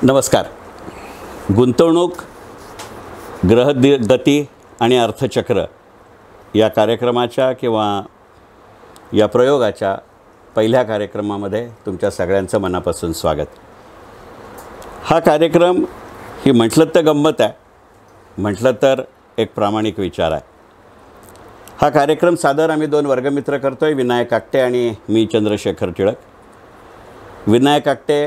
नमस्कार. गुंतवणूक, ग्रहगती आणि अर्थचक्र या कार्यक्रमाच्या किंवा या प्रयोगाच्या पहिल्या कार्यक्रमामध्ये तुमच्या सगळ्यांचं मनापासून स्वागत. हा कार्यक्रम ही म्हटलं तर गंमत आहे, म्हटलं तर एक प्रामाणिक विचार आहे. हा कार्यक्रम सादर आम्ही दोन वर्गमित्र करतो आहे, विनायक आगटे आणि मी चंद्रशेखर टिळक. विनायक आगटे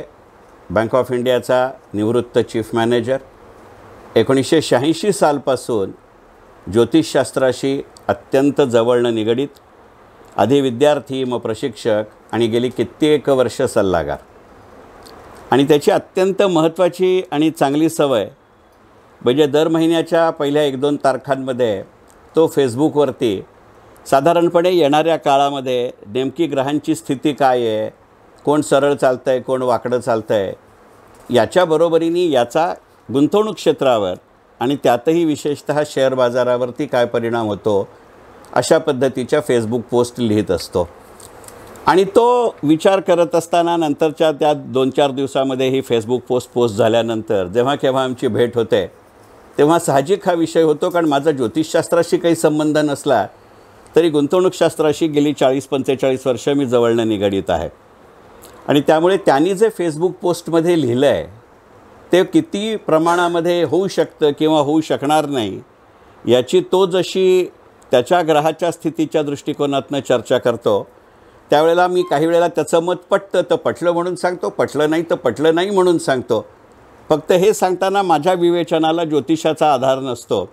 बँक ऑफ इंडियाचा निवृत्त चीफ मॅनेजर, 1986 सालपासून ज्योतिषशास्त्राशी अत्यंत जवळनं निगडीत, आधी विद्यार्थी मग प्रशिक्षक आणि गेली कित्येक वर्ष सल्लागार. आणि त्याची अत्यंत महत्त्वाची आणि चांगली सवय म्हणजे दर महिन्याच्या पहिल्या 1-2 तारखांमध्ये तो फेसबुकवरती साधारणपणे येणाऱ्या काळामध्ये नेमकी ग्रहांची स्थिती काय आहे, कोण सरळ चालतं आहे, कोण वाकडं चालतं आहे, याच्या बरोबरीने याचा गुंतवणूक क्षेत्रावर आणि त्यातही विशेषतः शेअर बाजारावरती काय परिणाम होतो, अशा पद्धतीच्या फेसबुक पोस्ट लिहित असतो. आणि तो विचार करत असताना नंतरच्या त्या 2-4 दिवसामध्ये ही फेसबुक पोस्ट झाल्यानंतर जेव्हा केव्हा आमची भेट होते तेव्हा साहजिक हा विषय होतो, कारण माझा ज्योतिषशास्त्राशी काही संबंध नसला तरी गुंतवणूकशास्त्राशी गेली 40-45 वर्ष मी जवळनं निगडीत आहे. आणि त्यामुळे त्यांनी जे फेसबुक पोस्टमध्ये लिहिलं आहे ते किती प्रमाणामध्ये होऊ शकतं किंवा होऊ शकणार नाही याची तो जशी त्याच्या ग्रहाच्या स्थितीच्या दृष्टिकोनातनं चर्चा करतो त्यावेळेला मी काही वेळेला त्याचं मत पटतं तर पटलं म्हणून सांगतो, पटलं नाही तर पटलं नाही म्हणून सांगतो. फक्त हे सांगताना माझ्या विवेचनाला ज्योतिषाचा आधार नसतो,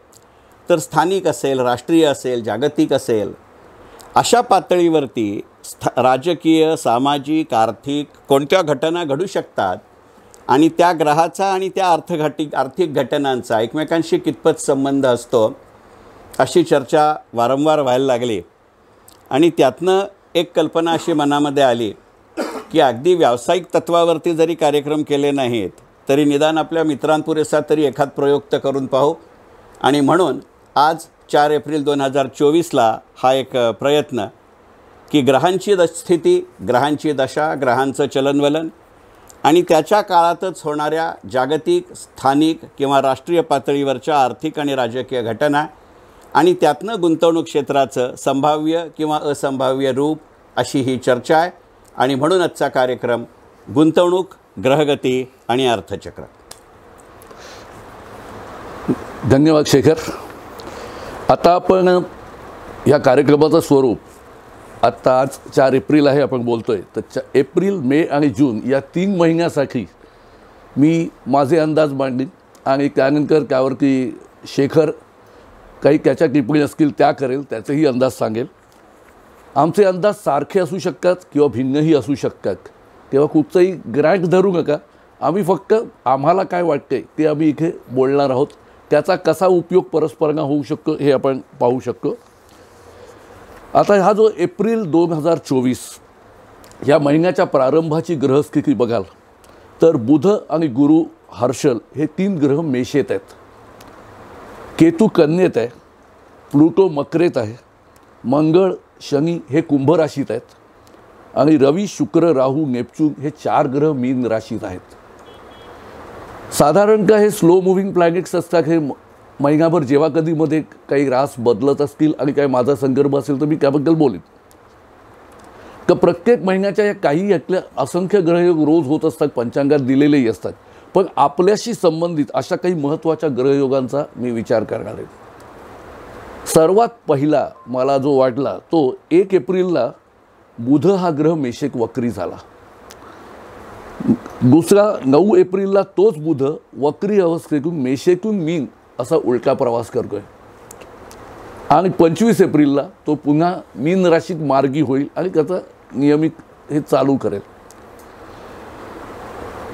तर स्थानिक असेल, राष्ट्रीय असेल, जागतिक असेल, अशा पातळीवरती राजकीय, सामाजिक, आर्थिक कोणत्या घटना घडू शकतात आणि त्या ग्रहाचा आणि त्या आर्थिक घटनांचा एकमेकांशी कितपत संबंध असतो, अशी चर्चा वारंवार व्हायला लागली. आणि त्यातनं एक कल्पना अशी मनामध्ये आली की अगदी व्यावसायिक तत्वावरती जरी कार्यक्रम केले नाहीत तरी निदान आपल्या मित्रांपुरेसा तरी एखाद प्रयोग तर करून पाहू. आणि म्हणून आज 4 एप्रिल 2024ला हा एक प्रयत्न की ग्रहांची स्थिती, ग्रहांची दशा, ग्रहांचं चलनवलन आणि त्याच्या काळातच होणाऱ्या जागतिक, स्थानिक किंवा राष्ट्रीय पातळीवरच्या आर्थिक आणि राजकीय घटना आणि त्यातनं गुंतवणूक क्षेत्राचं संभाव्य किंवा असंभाव्य रूप, अशी ही चर्चा आहे. आणि म्हणून आजचा कार्यक्रम गुंतवणूक, ग्रहगती आणि अर्थचक्र. धन्यवाद शेखर. आता आपण या कार्यक्रमाचं स्वरूप आज 4 एप्रिल आहे आपण बोलतोय, तर एप्रिल, मे आणि जून या 3 महिन्यासाठी मी माझे अंदाज मांडीन आणि त्यानंतर त्यावरती शेखर काही त्याच्या टिप्पणी असतील त्या करेल, त्याचेही अंदाज सांगेल. आमचे अंदाज सारखे असू शकतात किंवा भिन्नही असू शकतात, तेव्हा कुठचंही ग्रँट धरू नका. आम्ही फक्त आम्हाला काय वाटते ते आम्ही इथे बोलणार आहोत, त्याचा कसा उपयोग परस्परांना होऊ शकतो हे आपण पाहू शकतो. आता हा जो एप्रिल 2024 या महिन्याच्या प्रारंभाची ग्रहस्थिती बघाल तर बुध आणि गुरु हर्षल हे 3 ग्रह मेषेत आहेत, केतू कन्येत आहे, प्लुटो मकरेत आहे, मंगळ शनी हे कुंभ राशीत आहेत आणि रवी, शुक्र, राहू, नेपच्यून हे 4 ग्रह मीन राशीत आहेत. साधारणतः हे स्लो मुव्हिंग प्लॅनेट्स असतात. हे महिनाभर जेव्हा कधी मध्ये काही रास बदलत असतील आणि काही माझा संदर्भ असेल तर मी त्याबद्दल बोलेन. तर प्रत्येक महिन्याच्या या काही यातल्या असंख्य ग्रहयोग रोज होत असतात, पंचांगात दिलेलेही असतात, पण आपल्याशी संबंधित अशा काही महत्त्वाच्या ग्रहयोगांचा मी विचार करणार आहे. सर्वात पहिला मला जो वाटला तो 1 एप्रिलला बुध हा ग्रह मेषेत वक्री झाला. दुसरा 9 एप्रिलला तोच बुध वक्री अवस्थेतून मेषेतून मीन असा उलटा प्रवास करतोय आणि 25 एप्रिलला तो पुन्हा मीन राशीत मार्गी होईल आणि त्याचा नियमित हे चालू करेल.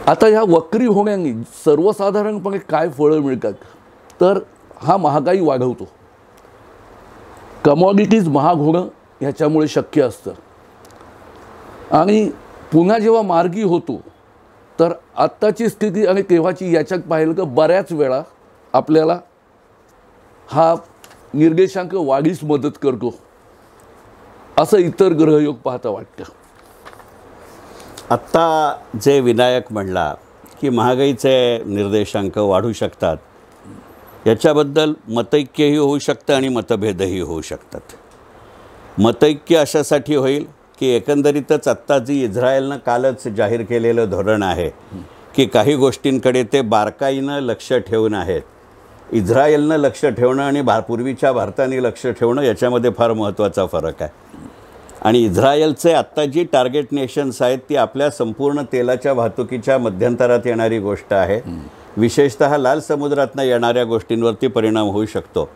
आता ह्या वक्री होण्याने सर्वसाधारणपणे काय फळं मिळतात तर हा महागाई वाढवतो. कमॉडिटीज महाग होणं ह्याच्यामुळे शक्य असतं आणि पुन्हा जेव्हा मार्गी होतो तर आत्ताची स्थिती आणि तेव्हाची याच्यात पाहिलं तर बऱ्याच वेळा आपल्याला हा निर्देशांक वाढीस मदत करतो असं इतर ग्रहयोग पाहता वाटतं. आत्ता जे विनायक म्हणला की महागाईचे निर्देशांक वाढू शकतात, याच्याबद्दल मतैक्यही होऊ शकतं आणि मतभेदही होऊ शकतात. मतैक्य अशासाठी होईल की एकंदरीतच आत्ता जी इस्रायलनं कालच जाहीर केलेलं धोरण आहे की काही गोष्टींकडे ते बारकाईनं लक्ष ठेवून आहेत. इस्रायलनं लक्ष ठेवणं आणि पूर्वीच्या भारताने लक्ष ठेवणं याच्यामध्ये फार महत्त्वाचा फरक आहे. आणि इस्रायलचे आत्ता जी टार्गेट नेशन्स आहेत ती आपल्या संपूर्ण तेलाच्या वाहतुकीच्या मध्यंतरात येणारी गोष्ट आहे. विशेषतः लाल समुद्रातनं येणाऱ्या गोष्टींवरती परिणाम होऊ शकतो.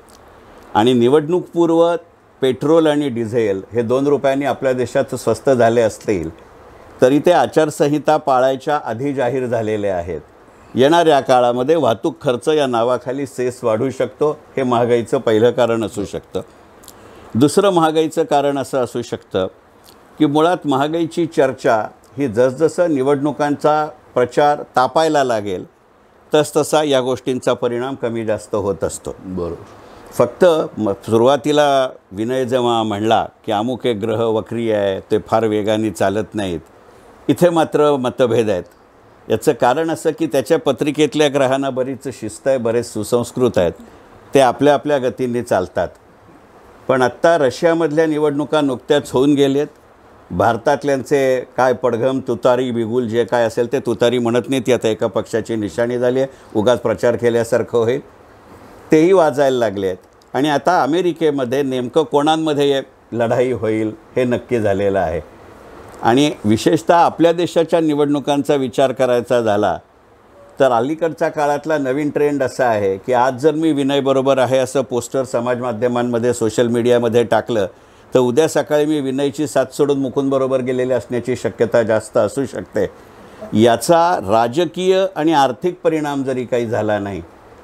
आणि निवडणूकपूर्व पेट्रोल आणि डिझेल हे 2 रुपयांनी आपल्या देशात स्वस्त झाले असतील तरी ते आचारसंहिता पाळायच्या आधी जाहीर झालेले आहेत. येणाऱ्या काळामध्ये वाहतूक खर्च या नावाखाली सेस वाढू शकतो. हे महागाईचं पहिलं कारण असू शकतं. दुसरं महागाईचं कारण असं असू शकतं की मुळात महागाईची चर्चा ही जसजसं निवडणुकांचा प्रचार तापायला लागेल तसतसा या गोष्टींचा परिणाम कमी जास्त होत असतो. बरोबर. फक्त सुरुवातीला विनय जेव्हा म्हणला की अमुक एक ग्रह वक्री आहे, ते फार वेगाने चालत नाहीत, इथे मात्र मतभेद आहेत. याचं कारण असं की त्याच्या पत्रिकेतल्या ग्रहांना बरीच शिस्त आहे, बरेच सुसंस्कृत आहेत, ते आपल्या आपल्या गतीने चालतात. पण आत्ता रशियामधल्या निवडणुका नुकत्याच होऊन गेलेत. भारतातल्यांचे काय पडघम तुतारी बिगुल जे काय असेल ते तुतारी म्हणत नाहीत, ती आता एका पक्षाची निशाणी झाली आहे, उगाच प्रचार केल्यासारखं होईल, तेही वाजायला लागले आहेत. आणि आता अमेरिकेमध्ये नेमकं कोणांमध्ये लढाई होईल हे नक्की झालेलं आहे. आणि विशेषतः आपल्या देशाच्या निवडणुकांचा विचार करायचा झाला तर अलीकडच्या काळातला नवीन ट्रेंड असा आहे की आज जर मी विनयबरोबर आहे असं पोस्टर समाज माध्यमांमध्ये सोशल मीडियामध्ये टाकलं तर उद्या सकाळी मी विनयची साथ सोडून मुकुंदबरोबर गेलेले असण्याची शक्यता जास्त असू शकते. याचा राजकीय आणि आर्थिक परिणाम जरी काही झाला नाही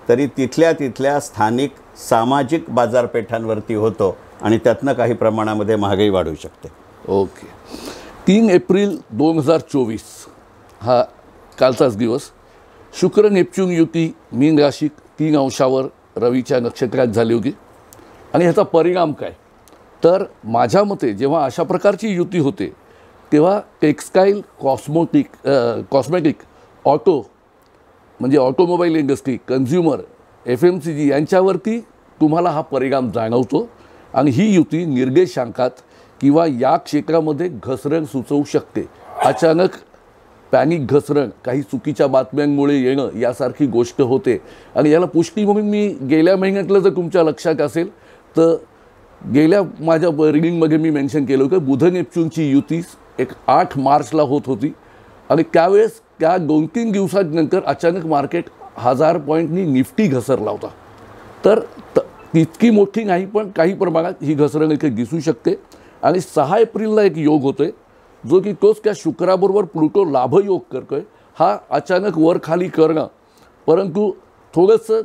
तरी तिथल्या स्थानिक सामाजिक बाजारपेठांवरती होतो आणि त्यातनं काही प्रमाणामध्ये महागाई वाढू शकते. ओके. 3 एप्रिल 2024 हा कालचाच दिवस. शुक्र नेपच्यून युती मीन राशीत 3 अंशावर रवीच्या नक्षत्रात झाली होती. आणि ह्याचा परिणाम काय तर माझ्या मते जेव्हा अशा प्रकारची युती होते तेव्हा टेक्स्टाईल, कॉस्मेटिक, ऑटो म्हणजे ऑटोमोबाईल इंडस्ट्री, कन्झ्युमर, FMCG यांच्यावरती तुम्हाला हा परिणाम जाणवतो. आणि ही युती निर्देशांकात किंवा या क्षेत्रामध्ये घसरण सुचवू शकते. अचानक पॅनिक घसरण, काही चुकीच्या बातम्यांमुळे येणं यासारखी गोष्ट होते. आणि याला पुष्टी म्हणून मी गेल्या महिन्यातलं जर तुमच्या लक्षात असेल तर गेल्या माझ्या रिडिंगमध्ये मी मेन्शन केलं की बुध नेपच्यूनची युती 8 मार्चला होत होती. आणि त्यावेळेस त्या 2-3 दिवसांनंतर अचानक मार्केट 1000 पॉईंटनी निफ्टी घसरला होता. तर तितकी मोठी नाही पण काही प्रमाणात ही घसरण इथे दिसू शकते. आणि 6 एप्रिलला एक योग होतो आहे जो की तोच त्या शुक्राबरोबर प्लुटो लाभयोग करतो आहे. हा अचानक वर खाली करणं परंतु थोडंसं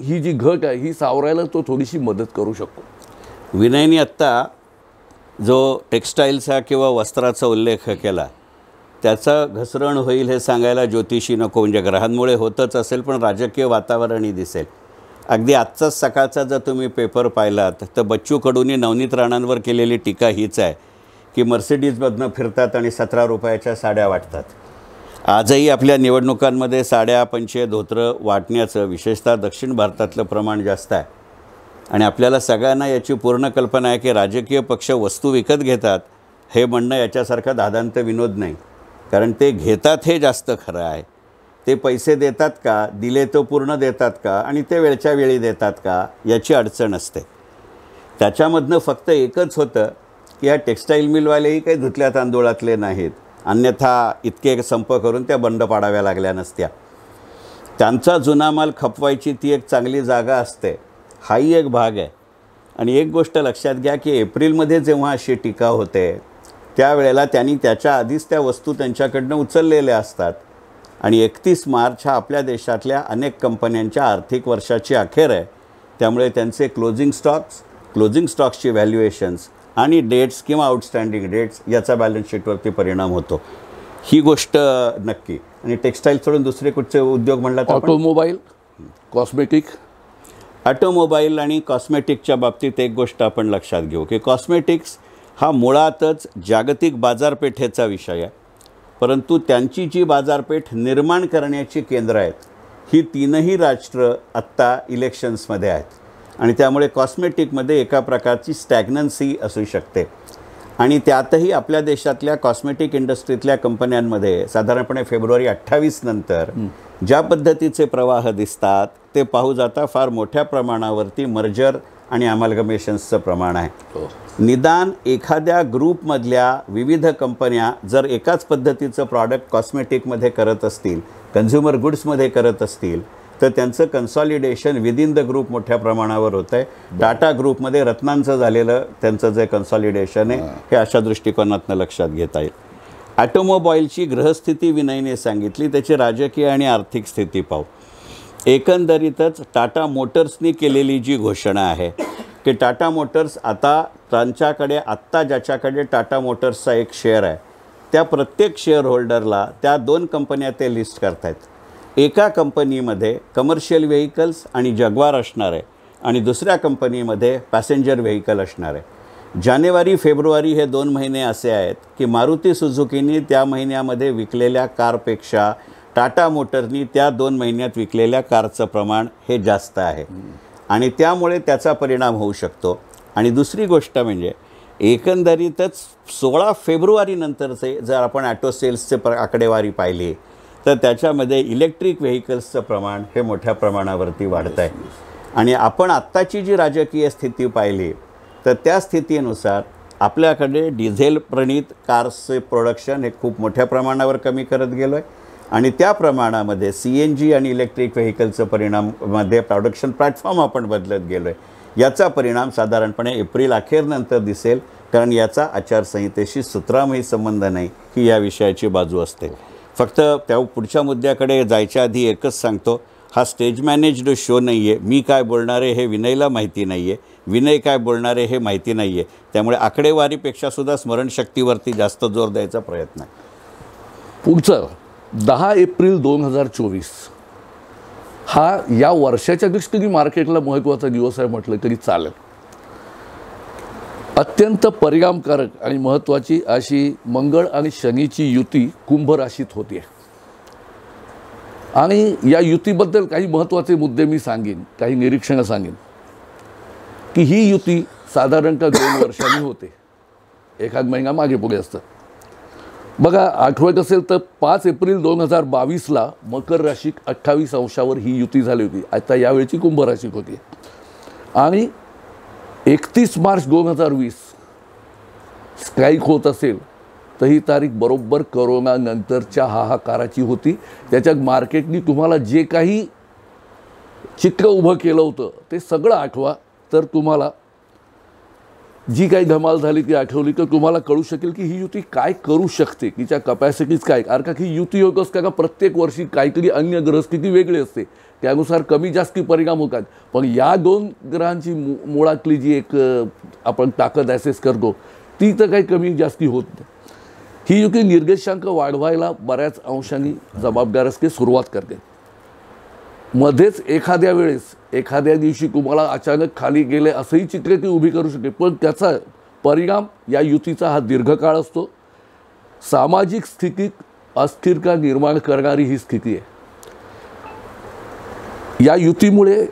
ही जी घट आहे ही सावरायला तो थोडीशी मदत करू शकतो. विनयनी आत्ता जो टेक्स्टाईलचा किंवा वस्त्राचा उल्लेख केला त्याचा घसरण होईल हे सांगायला ज्योतिषी नको, म्हणजे ग्रहांमुळे होतच असेल पण राजकीय वातावरणही दिसेल. अगदी आजचाच सकाळचा जर तुम्ही पेपर पाहिलात तर बच्चू कडूंनी नवनीत राणांवर केलेली टीका हीच आहे की मर्सिडीजमधनं फिरतात आणि 17 रुपयाच्या साड्या वाटतात. आजही आपल्या निवडणुकांमध्ये साड्या, पंचे, धोतरं वाटण्याचं विशेषतः दक्षिण भारतातलं प्रमाण जास्त आहे. आणि आपल्याला सगळ्यांना याची पूर्ण कल्पना आहे की राजकीय पक्ष वस्तू विकत घेतात हे म्हणणं याच्यासारखा दादांत विनोद नाही. कारण ते घेतात हे जास्त खरं आहे. ते पैसे देतात का, दिले तो पूर्ण देतात का आणि ते वेळच्या वेळी देतात का याची अडचण असते. त्याच्यामधनं फक्त एकच होतं की या टेक्स्टाईल मिलवालेही काही धुतल्या तांदूळातले नाहीत, अन्यथा इतके संप करून त्या बंद पाडाव्या लागल्या नसत्या. त्यांचा जुना माल खपवायची ती एक चांगली जागा असते, हाही एक भाग आहे. आणि एक गोष्ट लक्षात घ्या की एप्रिलमध्ये जेव्हा अशी टीका होते त्यावेळेला त्यांनी त्याच्या आधीच त्या वस्तू त्यांच्याकडनं उचललेल्या असतात. आणि 31 मार्च हा आपल्या देशातल्या अनेक कंपन्यांच्या आर्थिक वर्षाची अखेर आहे. त्यामुळे त्यांचे क्लोजिंग स्टॉक्सची व्हॅल्युएशन्स आणि डेट्स किंवा आउटस्टँडिंग डेट्स याचा बॅलन्स शीटवरती परिणाम होतो. ही गोष्ट नक्की. आणि टेक्स्टाईल सोडून दुसरे कुठचे उद्योग म्हणला तर ऑटोमोबाईल, ऑटोमोबाईल आणि कॉस्मेटिकच्या बाबतीत एक गोष्ट आपण लक्षात घेऊ की कॉस्मेटिक्स हा मुळातच जागतिक बाजारपेठेचा विषय आहे. परंतु त्यांची जी बाजारपेठ निर्माण करण्याची केंद्र आहेत ही तीनही राष्ट्र आत्ता इलेक्शन्समध्ये आहेत आणि त्यामुळे कॉस्मेटिकमध्ये एका प्रकारची स्टॅग्नन्सी असू शकते. आणि त्यातही आपल्या देशातल्या कॉस्मेटिक इंडस्ट्रीतल्या कंपन्यांमध्ये साधारणपणे फेब्रुवारी 28 नंतर ज्या पद्धतीचे प्रवाह दिसतात ते पाहू जाता फार मोठ्या प्रमाणावरती मर्जर आणि अमाल्गमेशन्सचं प्रमाण आहे. निदान एखाद्या ग्रुपमधल्या विविध कंपन्या जर एकाच पद्धतीचं प्रॉडक्ट कॉस्मेटिकमध्ये करत असतील, कन्झ्युमर गुड्समध्ये करत असतील, तर त्यांचं कन्सॉलिडेशन विदिन द ग्रुप मोठ्या प्रमाणावर होतं आहे. टाटा ग्रुपमध्ये रत्नांचं झालेलं त्यांचं जे कन्सॉलिडेशन आहे हे अशा दृष्टिकोनातनं लक्षात घेता येईल. ॲटोमोबाईलची ग्रहस्थिती विनयने सांगितली, त्याची राजकीय आणि आर्थिक स्थिती पाहू. एकंदरीतच टाटा मोटर्सनी केलेली जी घोषणा आहे की टाटा मोटर्स आता त्यांच्याकडे आत्ता ज्याच्याकडे टाटा मोटर्सचा एक शेअर आहे त्या प्रत्येक शेअर होल्डरला त्या 2 कंपन्या ते लिस्ट करत आहेत. एका कंपनीमध्ये कमर्शियल व्हेकल्स आणि जगवार असणार आहे आणि दुसऱ्या कंपनीमध्ये पॅसेंजर व्हेकल असणार आहे. जानेवारी फेब्रुवारी हे 2 महिने असे आहेत की मारुती सुझुकीनी त्या महिन्यामध्ये विकलेल्या कारपेक्षा टाटा मोटरनी त्या 2 महिन्यात विकलेल्या कारचं प्रमाण हे जास्त आहे आणि त्यामुळे त्याचा परिणाम होऊ शकतो. आणि दुसरी गोष्ट म्हणजे एकंदरीतच 16 फेब्रुवारीनंतरचे जर आपण ॲटो सेल्सचे आकडेवारी पाहिली तर त्याच्यामध्ये इलेक्ट्रिक व्हेकल्सचं प्रमाण हे मोठ्या प्रमाणावरती वाढतं आहे. आणि आपण आत्ताची जी राजकीय स्थिती पाहिली तर त्या स्थितीनुसार आपल्याकडे डिझेल प्रणित कार्सचे प्रोडक्शन हे खूप मोठ्या प्रमाणावर कमी करत गेलो आहे आणि त्या प्रमाणामध्ये CNG आणि इलेक्ट्रिक व्हेकलचं परिणाममध्ये प्रोडक्शन प्लॅटफॉर्म आपण बदलत गेलो आहे. याचा परिणाम साधारणपणे एप्रिल अखेरनंतर दिसेल, कारण याचा आचारसंहितेशी सुत्रामही संबंध नाही ही या विषयाची बाजू असते. फक्त त्या पुढच्या मुद्द्याकडे जायच्या आधी एकच सांगतो, हा स्टेज मॅनेज्ड शो नाही आहे. मी काय बोलणार आहे हे विनयला माहिती नाही आहे, विनय काय बोलणार आहे हे माहिती नाही आहे. त्यामुळे आकडेवारीपेक्षासुद्धा स्मरणशक्तीवरती जास्त जोर द्यायचा प्रयत्न आहे. पुढचं 10 एप्रिल 2024 हा या वर्षाच्या दृष्टीने मार्केटला महत्त्वाचा दिवस आहे म्हटलं तरी चालेल. अत्यंत परिणामकारक आणि महत्त्वाची अशी मंगळ आणि शनीची युती कुंभ राशीत होती आणि या युतीबद्दल काही महत्त्वाचे मुद्दे मी सांगेन, काही निरीक्षणं सांगेन की ही युती साधारणतः 2 वर्षांनी होते, एखाद महिना मागे पुढे असतं. बघा, आठवत असेल तर 5 एप्रिल 2022ला मकर राशीत 28 अंशावर ही युती झाली होती. आता यावेळची कुंभ राशीत होती आणि 31 मार्च 2020 स्ट्राईक होत असेल तर ही तारीख बरोबर करोना नंतरच्या हाहाकाराची होती. त्याच्यात मार्केटनी तुम्हाला जे काही चित्र उभं केलं होतं ते सगळं आठवा तर तुम्हाला जी काही धमाल झाली ती आठवली तर तुम्हाला कळू शकेल की ही युती काय करू शकते, तिच्या कपॅसिटीज काय. कारण का ही युती होत असते का प्रत्येक वर्षी काहीतरी अन्य ग्रहस्थिती वेगळी असते, त्यानुसार कमी जास्ती परिणाम होतात. पण या 2 ग्रहांची मुळातली जी एक आपण ताकद ॲसेस करतो ती तर काही कमी जास्ती होत नाही. ही युती निर्देशांक वाढवायला बऱ्याच अंशांनी जबाबदार असते, सुरुवात करते. मध्येच एखाद्या वेळेस एखाद्या दिवशी तुम्हाला अचानक खाली गेले असंही चित्र ती उभी करू शकते, पण त्याचा परिणाम या युतीचा हा दीर्घकाळ असतो. सामाजिक स्थितीत अस्थिरता निर्माण करणारी ही स्थिती आहे. या युतीमुळे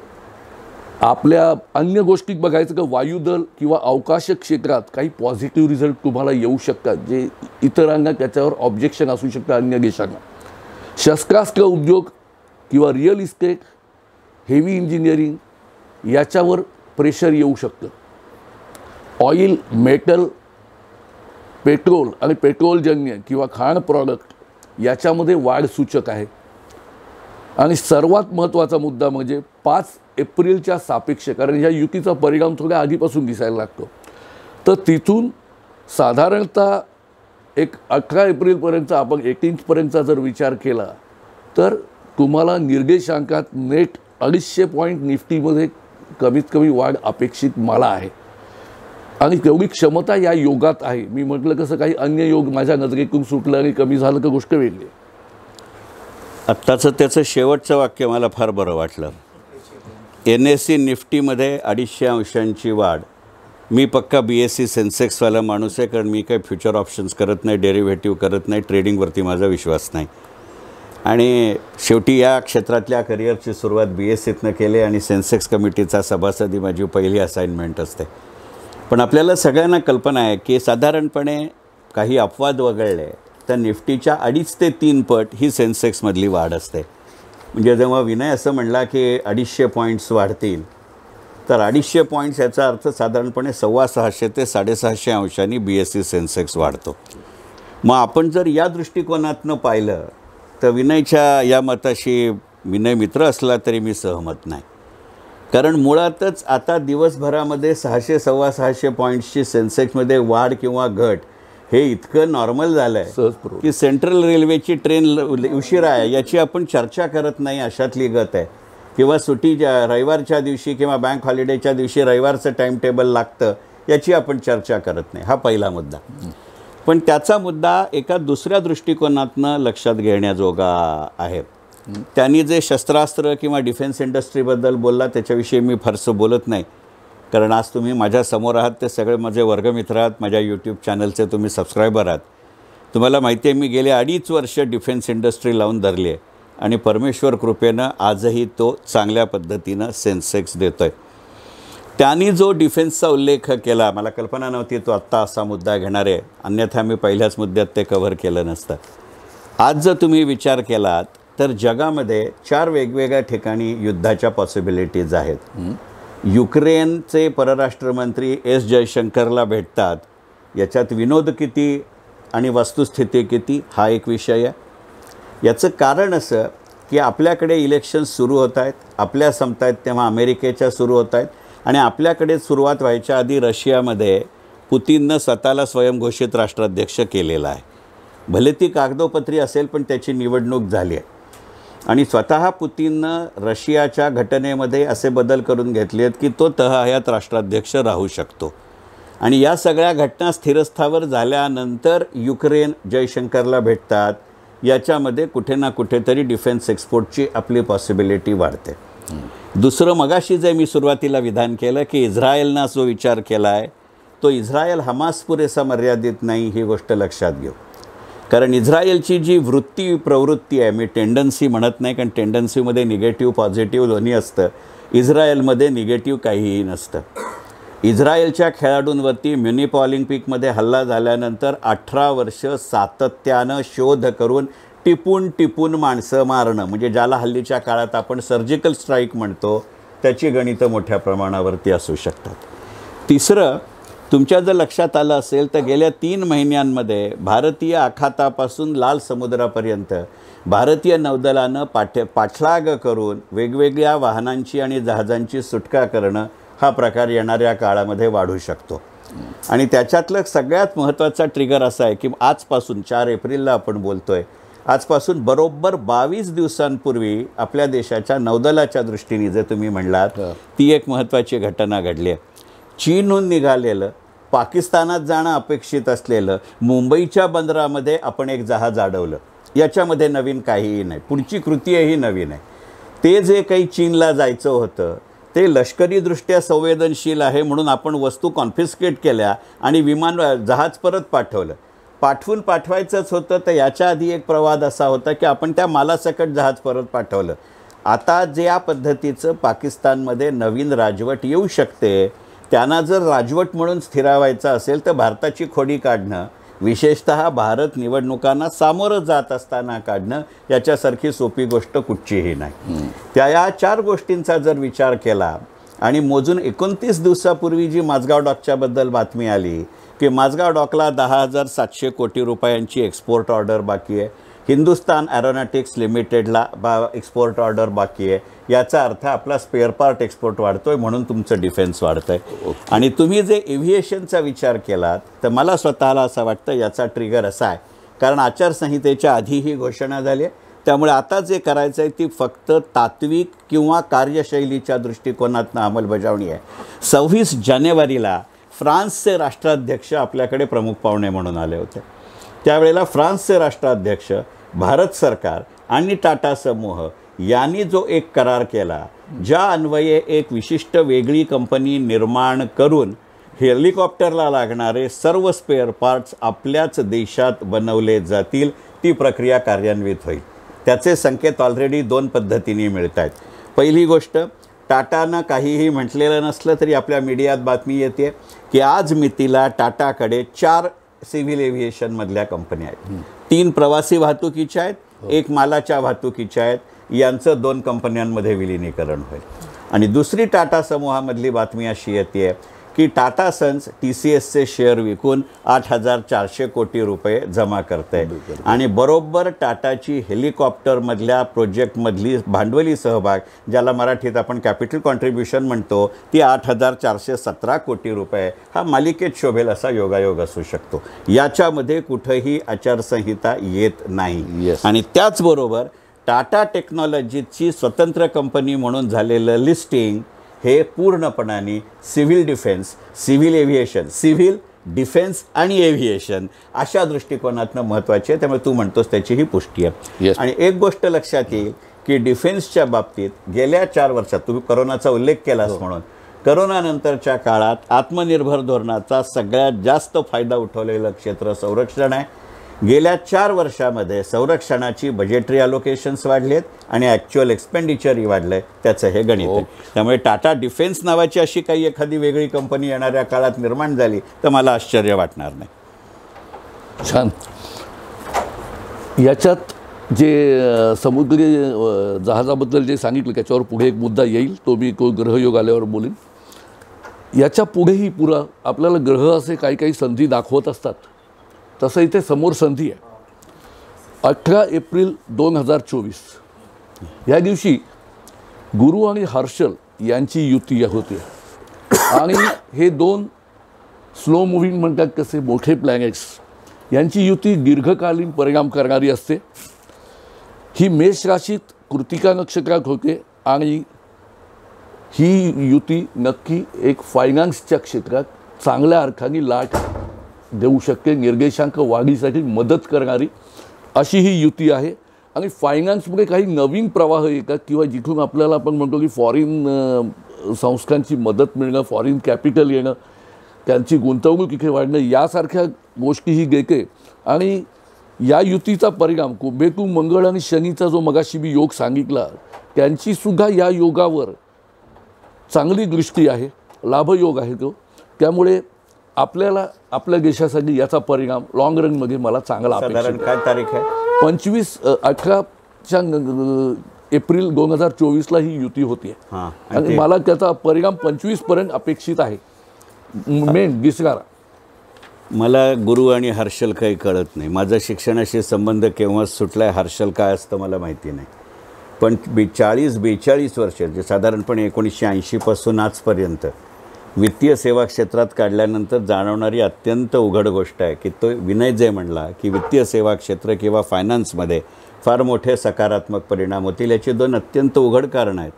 आपल्या अन्य गोष्टीत बघायचं का वायुदल किंवा अवकाश क्षेत्रात काही पॉझिटिव्ह रिझल्ट तुम्हाला येऊ शकतात, जे इतरांना त्याच्यावर ऑब्जेक्शन असू शकतं अन्य देशांना. शस्त्रास्त्र उद्योग किंवा रिअल इस्टेट, हेवी इंजिनिअरिंग याच्यावर प्रेशर येऊ शकतं. ऑइल, मेटल, पेट्रोल आणि पेट्रोलजन्य किंवा खाण प्रॉडक्ट याच्यामध्ये वाढ सूचक आहे. आणि सर्वात महत्त्वाचा मुद्दा म्हणजे 5 एप्रिलच्या सापेक्ष, कारण ह्या युतीचा परिणाम थोड्या आधीपासून दिसायला लागतो, तर तिथून साधारणतः एक 18 एप्रिलपर्यंत आपण 18पर्यंतचा जर विचार केला तर तुम्हाला निर्देशांकात नेट 250 पॉईंट निफ्टीमध्ये कमीत कमी वाढ अपेक्षित मला आहे आणि तेवढी क्षमता या योगात आहे. मी म्हटलं कसं काही अन्य योग माझ्या नजरेतून सुटलं आणि कमी झालं तर गोष्ट वेगळी. आत्ताचं त्याचं शेवटचं वाक्य मला फार बरं वाटलं. NSE निफ्टीमध्ये 250 अंशांची वाढ मी पक्का BSc सेन्सेक्सवाला माणूस आहे, कारण मी काही फ्युचर ऑप्शन्स करत नाही, डेरिव्हेटिव्ह करत नाही, ट्रेडिंगवरती माझा विश्वास नाही. आणि शेवटी या क्षेत्रातल्या करिअरची सुरुवात BScतनं केली आणि सेन्सेक्स कमिटीचा सभासदी माझी पहिली असाइनमेंट असते. पण आपल्याला सगळ्यांना कल्पना आहे की साधारणपणे काही अपवाद वगळले तर निफ्टीच्या 2.5 ते 3 पट ही सेन्सेक्समधली वाढ असते. म्हणजे जेव्हा विनय असं म्हणला की 250 पॉईंट्स वाढतील, तर 250 पॉईंट्स याचा अर्थ साधारणपणे 650 ते 650 अंशांनी BSc सेन्सेक्स वाढतो. मग आपण जर या दृष्टिकोनातनं पाहिलं तर विनयच्या या मताशी विनय मित्र असला तरी मी सहमत नाही. कारण मुळातच आता दिवसभरामध्ये 600-650 पॉईंट्सची सेन्सेक्समध्ये वाढ किंवा घट हे इतकं नॉर्मल झालं आहे की सेंट्रल रेल्वेची ट्रेन उशिरा आहे याची आपण चर्चा करत नाही, अशातली गत आहे. किंवा सुट्टीच्या रविवारच्या दिवशी किंवा बँक हॉलिडेच्या दिवशी रविवारचं टाईम टेबल लागतं याची आपण चर्चा करत नाही. हा पहिला मुद्दा. पण त्याचा मुद्दा एका दुसऱ्या दृष्टिकोनातनं लक्षात घेण्याजोगा आहे. त्यांनी जे शस्त्रास्त्र किंवा डिफेन्स इंडस्ट्रीबद्दल बोलला त्याच्याविषयी मी फारसं बोलत नाही, कारण आज तुम्ही माझ्यासमोर आहात ते सगळे माझे वर्गमित्र आहात, माझ्या यूट्यूब चॅनलचे तुम्ही सबस्क्रायबर आहात. तुम्हाला माहिती आहे मी गेले 2.5 वर्ष डिफेन्स इंडस्ट्री लावून धरली आहे आणि परमेश्वर कृपेनं आजही तो चांगल्या पद्धतीनं सेन्सेक्स देतो आहे. त्यांनी जो डिफेन्सचा उल्लेख केला, मला कल्पना नव्हती तो आत्ता असा मुद्दा घेणार आहे, अन्यथा मी पहिल्याच मुद्द्यात ते कव्हर केलं नसतं. आज जर तुम्ही विचार केलात तर जगामध्ये 4 वेगवेगळ्या ठिकाणी युद्धाच्या पॉसिबिलिटीज आहेत. युक्रेनचे परराष्ट्रमंत्री S. जयशंकरला भेटतात, याच्यात विनोद किती आणि वस्तुस्थिती किती हा एक विषय आहे. याचं कारण असं की आपल्याकडे इलेक्शन्स सुरू होत आहेत, आपल्या संपत आहेत तेव्हा अमेरिकेच्या सुरू होत आहेत आणि आपल्याकडे सुरुवात व्हायच्या आधी रशियामध्ये पुतीननं स्वतःला स्वयंघोषित राष्ट्राध्यक्ष केलेला आहे. भले ती कागदोपत्री असेल पण त्याची निवडणूक झाली आहे आणि स्वतः पुतीननं रशियाच्या घटनेमध्ये असे बदल करून घेतले आहेत की तो तहहयात राष्ट्राध्यक्ष राहू शकतो. आणि या सगळ्या घटना स्थिरस्थावर झाल्यानंतर युक्रेन जयशंकरला भेटतात. याच्यामध्ये कुठे ना कुठेतरी डिफेन्स एक्सपोर्टची आपली पॉसिबिलिटी वाढते. दुसरं मगाशी जे मी सुरुवातीला विधान केलं की इस्रायलनं जो विचार केला आहे तो इस्रायल हमास पुरेसा मर्यादित नाही, ही गोष्ट लक्षात घेऊ. कारण इस्रायलची जी प्रवृत्ती आहे, मी टेंडन्सी म्हणत नाही कारण टेंडन्सीमध्ये निगेटिव्ह पॉझिटिव्ह दोन्ही असतं, इस्रायलमध्ये निगेटिव्ह काहीही नसतं. इस्रायलच्या खेळाडूंवरती म्युनिक ऑलिम्पिकमध्ये हल्ला झाल्यानंतर 18 वर्ष सातत्यानं शोध करून टिपून माणसं मारणं, म्हणजे ज्याला हल्लीच्या काळात आपण सर्जिकल स्ट्राईक म्हणतो, त्याची गणितं मोठ्या प्रमाणावरती असू शकतात. तिसरं, तुमच्या जर लक्षात आलं असेल तर गेल्या 3 महिन्यांमध्ये भारतीय आखातापासून लाल समुद्रापर्यंत भारतीय नौदलानं पाठलाग करून वेगवेगळ्या वाहनांची आणि जहाजांची सुटका करणं हा प्रकार येणाऱ्या काळामध्ये वाढू शकतो. आणि त्याच्यातलं सगळ्यात महत्त्वाचा ट्रिगर असा आहे की आजपासून 4 एप्रिलला आपण बोलतो आहे, आजपासून बरोबर 22 दिवसांपूर्वी आपल्या देशाच्या नौदलाच्या दृष्टीने जे तुम्ही म्हणलात ती एक महत्त्वाची घटना घडली आहे. चीनहून निघालेलं, पाकिस्तानात जाणं अपेक्षित असलेलं मुंबईच्या बंदरामध्ये आपण एक जहाज अडवलं. याच्यामध्ये नवीन काहीही नाही, पुढची कृतीही नवीन आहे. ते जे काही चीनला जायचं होतं ते लष्करीदृष्ट्या संवेदनशील आहे म्हणून आपण वस्तू कॉन्फिस्केट केल्या आणि जहाज परत पाठवायचंच होतं. तर याच्या आधी एक प्रवाद असा होता की आपण त्या मालासकट जहाज परत पाठवलं. आता ज्या पद्धतीचं पाकिस्तानमध्ये नवीन राजवट येऊ शकते, त्यांना जर राजवट म्हणून स्थिरावायचं असेल तर भारताची खोडी काढणं, विशेषतः भारत निवडणुकांना सामोरं जात असताना काढणं, याच्यासारखी सोपी गोष्ट कुठचीही नाही. या 4 गोष्टींचा जर विचार केला आणि मोजून 29 दिवसापूर्वी जी माझगाव डॉकच्याबद्दल बातमी आली की माझगाव डॉकला 10,700 कोटी रुपयांची एक्सपोर्ट ऑर्डर बाकी आहे, हिंदुस्तान एरोनॉटिक्स लिमिटेडला एक्सपोर्ट ऑर्डर बाकी आहे, याचा अर्थ आपला स्पेअर पार्ट एक्सपोर्ट वाढतोय म्हणून तुमचं डिफेन्स वाढतं आहे. आणि तुम्ही जे एव्हिएशनचा विचार केलात तर मला स्वतःला असं वाटतं याचा ट्रिगर असा आहे कारण आचारसंहितेच्या आधी ही घोषणा झाली आहे. त्यामुळे आता जे करायचं आहे ती फक्त तात्विक किंवा कार्यशैलीच्या दृष्टिकोनातून अंमलबजावणी आहे. 26 जानेवारीला फ्रान्सचे राष्ट्राध्यक्ष आपल्याकडे प्रमुख पाहुणे म्हणून आले होते. त्यावेळेला फ्रान्सचे राष्ट्राध्यक्ष, भारत सरकार आणि टाटा समूह यांनी जो एक करार केला, ज्या अन्वये एक विशिष्ट वेगळी कंपनी निर्माण करून हेलिकॉप्टरला लागणारे सर्व स्पेअर पार्ट्स आपल्याच देशात बनवले जातील, ती प्रक्रिया कार्यान्वित होईल. त्याचे संकेत ऑलरेडी 2 पद्धतीने मिळत आहेत. पहिली गोष्ट, टाटानं काहीही म्हटलेलं नसलं तरी आपल्या मीडियात बातमी येते की आज मितीला टाटाकडे 4 सिव्हिल एव्हिएशनमधल्या कंपन्या आहेत. 3 प्रवासी वाहतुकीच्या आहेत, 1 मालाच्या वाहतुकीच्या आहेत. यांचं 2 कंपन्यांमध्ये विलिनीकरण होईल. आणि दुसरी टाटा समूहामधली बातमी अशी येते की टाटा सन्स TCSचे शेअर विकून 8,400 कोटी रुपये जमा करते आणि बरोबर टाटाची हेलिकॉप्टरमधल्या प्रोजेक्टमधली भांडवली सहभाग, ज्याला मराठीत आपण कॅपिटल कॉन्ट्रीब्युशन म्हणतो, ती 8,417 कोटी रुपये हा मालिकेत शोभेल असा योगायोग असू शकतो. याच्यामध्ये कुठंही आचारसंहिता येत नाही. आणि त्याचबरोबर टाटा टेक्नॉलॉजीची स्वतंत्र कंपनी म्हणून झालेलं लिस्टिंग हे पूर्णपणाने civil defence, civil aviation, civil defence आणि एव्हिएशन अशा दृष्टिकोनातनं महत्त्वाचे आहे. त्यामुळे तू म्हणतोस त्याची ही पुष्टी आहे. आणि एक गोष्ट लक्षात येईल की डिफेन्सच्या बाबतीत गेल्या 4 वर्षात, तुम्ही करोनाचा उल्लेख केलास म्हणून, करोनानंतरच्या काळात आत्मनिर्भर धोरणाचा सगळ्यात जास्त फायदा उठवलेलं क्षेत्र संरक्षण आहे. गेल्या 4 वर्षामध्ये संरक्षणाची बजेटरी अलोकेशन्स वाढलेत आणि ॲक्च्युअल एक्सपेंडिचरही वाढलं आहे. त्याचं हे गणित आहे. त्यामुळे टाटा डिफेन्स नावाची अशी काही एखादी वेगळी कंपनी येणाऱ्या काळात निर्माण झाली तर मला आश्चर्य वाटणार नाही. छान. याच्यात जे समुद्री जहाजाबद्दल जे सांगितलं त्याच्यावर पुढे एक मुद्दा येईल, तो मी ग्रहयोग आल्यावर बोलीन. याच्या पुढेही पुरा आपल्याला ग्रह असे काही काही संधी दाखवत असतात. तसं इथे समोर संधी आहे. 18 एप्रिल 2024 या दिवशी गुरु आणि हर्षल यांची युती होती. आणि हे 2 स्लो मुव्हिंग म्हणतात कसे मोठे प्लॅनेट्स, यांची युती दीर्घकालीन परिणाम करणारी असते. ही मेष राशीत कृतिका नक्षत्रात होते आणि ही युती नक्की एक फायनान्सच्या क्षेत्रात चांगल्या अर्थाने लाट देऊ शकते, निर्देशांक वाढीसाठी मदत करणारी अशी ही युती आहे. आणि फायनान्समध्ये काही नवीन प्रवाह येतात किंवा जिथून आपल्याला आपण म्हणतो की फॉरेन संस्थांची मदत मिळणं, फॉरेन कॅपिटल येणं, त्यांची गुंतवणूक इथे वाढणं, यासारख्या गोष्टीही घेते. आणि या युतीचा परिणाम कुंभेतू मंगळ आणि शनीचा जो मगाशी मी योग सांगितला, त्यांचीसुद्धा या योगावर चांगली दृष्टी आहे, लाभयोग आहे तो. त्यामुळे आपल्याला आपल्या देशासाठी याचा परिणाम लॉंग रनमध्ये मला चांगला साधारण काय तारीख आहे? 18 एप्रिल 2024ला ही युती होती आहे. आणि मला त्याचा परिणाम 25 पर्यंत अपेक्षित आहे. मेन दिसणारा. मला गुरु आणि हर्षल काही कळत नाही. माझा शिक्षणाशी संबंध केव्हा सुटलाय, हर्षल काय असतं मला माहिती नाही. पण 42 वर्ष, जे साधारणपणे 1980 पासून आजपर्यंत वित्तीय सेवा क्षेत्रात काढल्यानंतर जाणवणारी अत्यंत उघड गोष्ट आहे की तो विनय जे म्हणला की वित्तीय सेवा क्षेत्र किंवा फायनान्समध्ये फार मोठे सकारात्मक परिणाम होतील. याची 2 अत्यंत उघड कारणं आहेत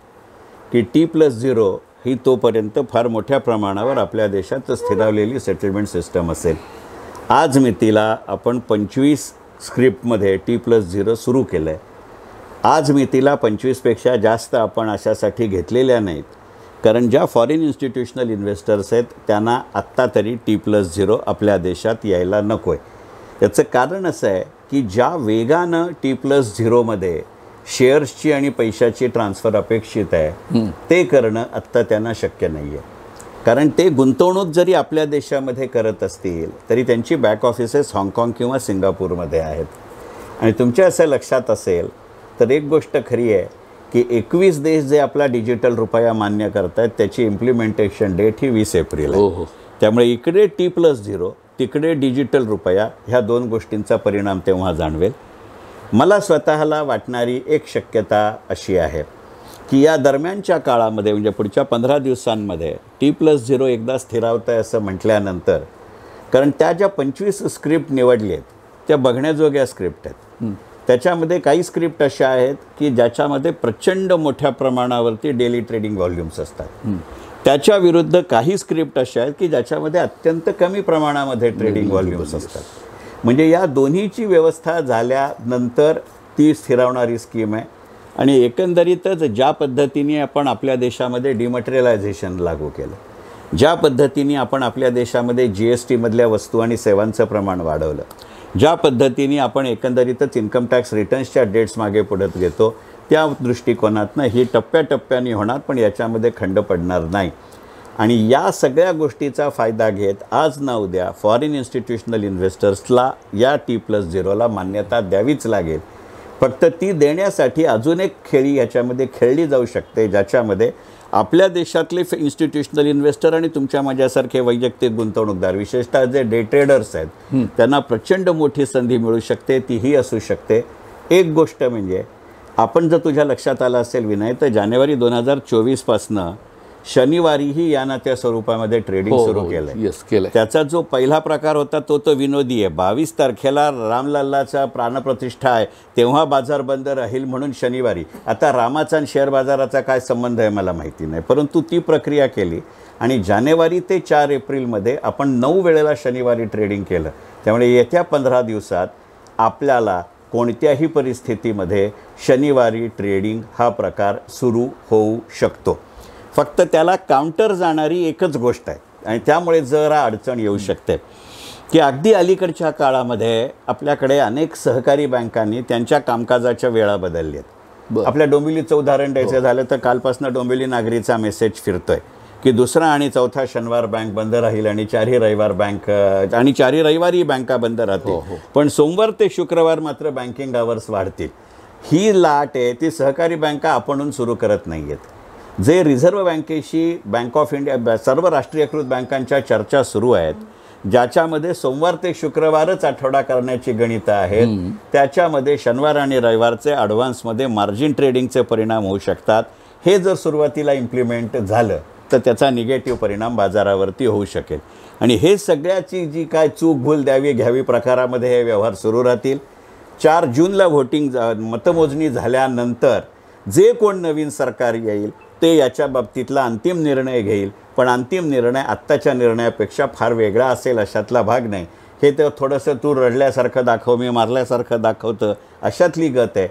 की T+0 ही तोपर्यंत फार मोठ्या प्रमाणावर आपल्या देशात स्थिरावलेली सेटलमेंट सिस्टम असेल. आज मितीला आपण 25 स्क्रिप्टमध्ये T+0 सुरू केलं आहे. आज मितीला 25पेक्षा जास्त आपण अशासाठी घेतलेल्या नाहीत, कारण ज्या फॉरेन इन्स्टिट्यूशनल इन्व्हेस्टर्स आहेत त्यांना आत्ता तरी T+0 आपल्या देशात यायला नको आहे. याचं कारण असं आहे की ज्या वेगानं T+0मध्ये शेअर्सची आणि पैशाची ट्रान्सफर अपेक्षित आहे ते करणं आत्ता त्यांना शक्य नाही आहे. कारण ते गुंतवणूक जरी आपल्या देशामध्ये करत असतील तरी त्यांची बॅक ऑफिसेस हाँगकाँग किंवा सिंगापूरमध्ये आहेत. आणि तुमच्या असं लक्षात असेल तर एक गोष्ट खरी आहे की 21 देश जे आपला डिजिटल रुपया मान्य करत आहेत त्याची इम्प्लिमेंटेशन डेट ही 20 एप्रिल आहे. त्यामुळे इकडे T+0 तिकडे डिजिटल रुपया, ह्या 2 गोष्टींचा परिणाम तेव्हा जाणवेल. मला स्वतःला वाटणारी एक शक्यता अशी आहे की या दरम्यानच्या काळामध्ये म्हणजे पुढच्या 15 दिवसांमध्ये T+0 एकदा स्थिरावतं आहे असं म्हटल्यानंतर, कारण त्या ज्या 25 स्क्रिप्ट निवडली आहेत त्या बघण्याजोग्या स्क्रिप्ट आहेत. त्याच्यामध्ये काही स्क्रिप्ट अशा आहेत की ज्याच्यामध्ये प्रचंड मोठ्या प्रमाणावरती डेली ट्रेडिंग व्हॉल्यूम्स असतात. त्याच्या विरुद्ध काही स्क्रिप्ट अशा आहेत की ज्याच्यामध्ये अत्यंत कमी प्रमाणामध्ये ट्रेडिंग व्हॉल्यूम्स असतात. म्हणजे या दोन्हीची व्यवस्था झाल्यानंतर ती स्थिरावणारी स्कीम आहे. आणि एकंदरीतच ज्या पद्धतीने आपण आपल्या देशामध्ये डिमटेरियलायझेशन लागू केलं, ज्या पद्धतीने आपण आपल्या देशामध्ये GSTमधल्या वस्तू आणि सेवांचं प्रमाण वाढवलं, ज्या पद्धतीने आपण एकंदरीतच इन्कम टॅक्स रिटर्न्सच्या डेट्स मागे पुढत घेतो, त्या दृष्टिकोनातनं ही टप्प्याटप्प्याने होणार, पण याच्यामध्ये खंड पडणार नाही. आणि या सगळ्या गोष्टीचा फायदा घेत आज ना उद्या फॉरेन इन्स्टिट्यूशनल इन्व्हेस्टर्सला या T+0ला मान्यता द्यावीच लागेल. फक्त ती देण्यासाठी अजून एक खेळी याच्यामध्ये खेळली जाऊ शकते, ज्याच्यामध्ये आपल्या देशातले इन्स्टिट्यूशनल इन्व्हेस्टर आणि तुमच्या माझ्यासारखे वैयक्तिक गुंतवणूकदार, विशेषतः जे डे ट्रेडर्स आहेत, त्यांना प्रचंड मोठी संधी मिळू शकते. तीही असू शकते. एक गोष्ट म्हणजे, आपण जर तुझ्या लक्षात आलं असेल विनय, तर जानेवारी 2024 शनिवारीही या ना त्या स्वरूपामध्ये ट्रेडिंग सुरू केलं. त्याचा जो पहिला प्रकार होता तो विनोदी आहे. 22 तारखेला रामलल्लाचा प्राणप्रतिष्ठा आहे, तेव्हा बाजार बंद राहील म्हणून शनिवारी. आता रामाचा आणि शेअर बाजाराचा काय संबंध आहे मला माहिती नाही, परंतु ती प्रक्रिया केली आणि जानेवारी ते 4 एप्रिलमध्ये आपण 9 वेळेला शनिवारी ट्रेडिंग केलं. त्यामुळे येत्या 15 दिवसात आपल्याला कोणत्याही परिस्थितीमध्ये शनिवारी ट्रेडिंग हा प्रकार सुरू होऊ शकतो. फक्त त्याला काउंटर जाणारी एकच गोष्ट आहे आणि त्यामुळे जरा अडचण येऊ शकते की अगदी अलीकडच्या काळामध्ये आपल्याकडे अनेक सहकारी बँकांनी त्यांच्या कामकाजाच्या वेळा बदलल्या आहेत. आपल्या डोंबिवलीचं उदाहरण द्यायचं झालं तर कालपासून डोंबिवली नागरीचा मेसेज फिरतोय की दुसरा आणि चौथा शनिवार बँक बंद राहील आणि 4ही रविवार बँक आणि 4ही रविवारी बँका बंद राहतील, पण सोमवार ते शुक्रवार मात्र बँकिंग आवर्स वाढतील. ही लाट आहे ती सहकारी बँका आपणहून सुरू करत नाही आहेत. जे रिझर्व्ह बँकेशी, बँक ऑफ इंडिया, सर्व राष्ट्रीयकृत बँकांच्या चर्चा सुरू आहेत, ज्याच्यामध्ये सोमवार ते शुक्रवारच आठवडा करण्याची गणितं आहेत, त्याच्यामध्ये शनिवार आणि रविवारचे ॲडव्हान्समध्ये मार्जिन ट्रेडिंगचे परिणाम होऊ शकतात. हे जर सुरुवातीला इम्प्लिमेंट झालं तर त्याचा निगेटिव्ह परिणाम बाजारावरती होऊ शकेल. आणि हे सगळ्याची जी काय चूक भूल द्यावी घ्यावी प्रकारामध्ये हे व्यवहार सुरू राहतील. 4 जूनला मतमोजणी झाल्यानंतर जे कोण नवीन सरकार येईल ते याच्या बाबतीतला अंतिम निर्णय घेईल, पण अंतिम निर्णय आत्ताच्या निर्णयापेक्षा फार वेगळा असेल अशातला भाग नाही. हे तर थोडंसं तू रडल्यासारखं दाखव, मी मारल्यासारखं दाखवतं अशातली गत आहे.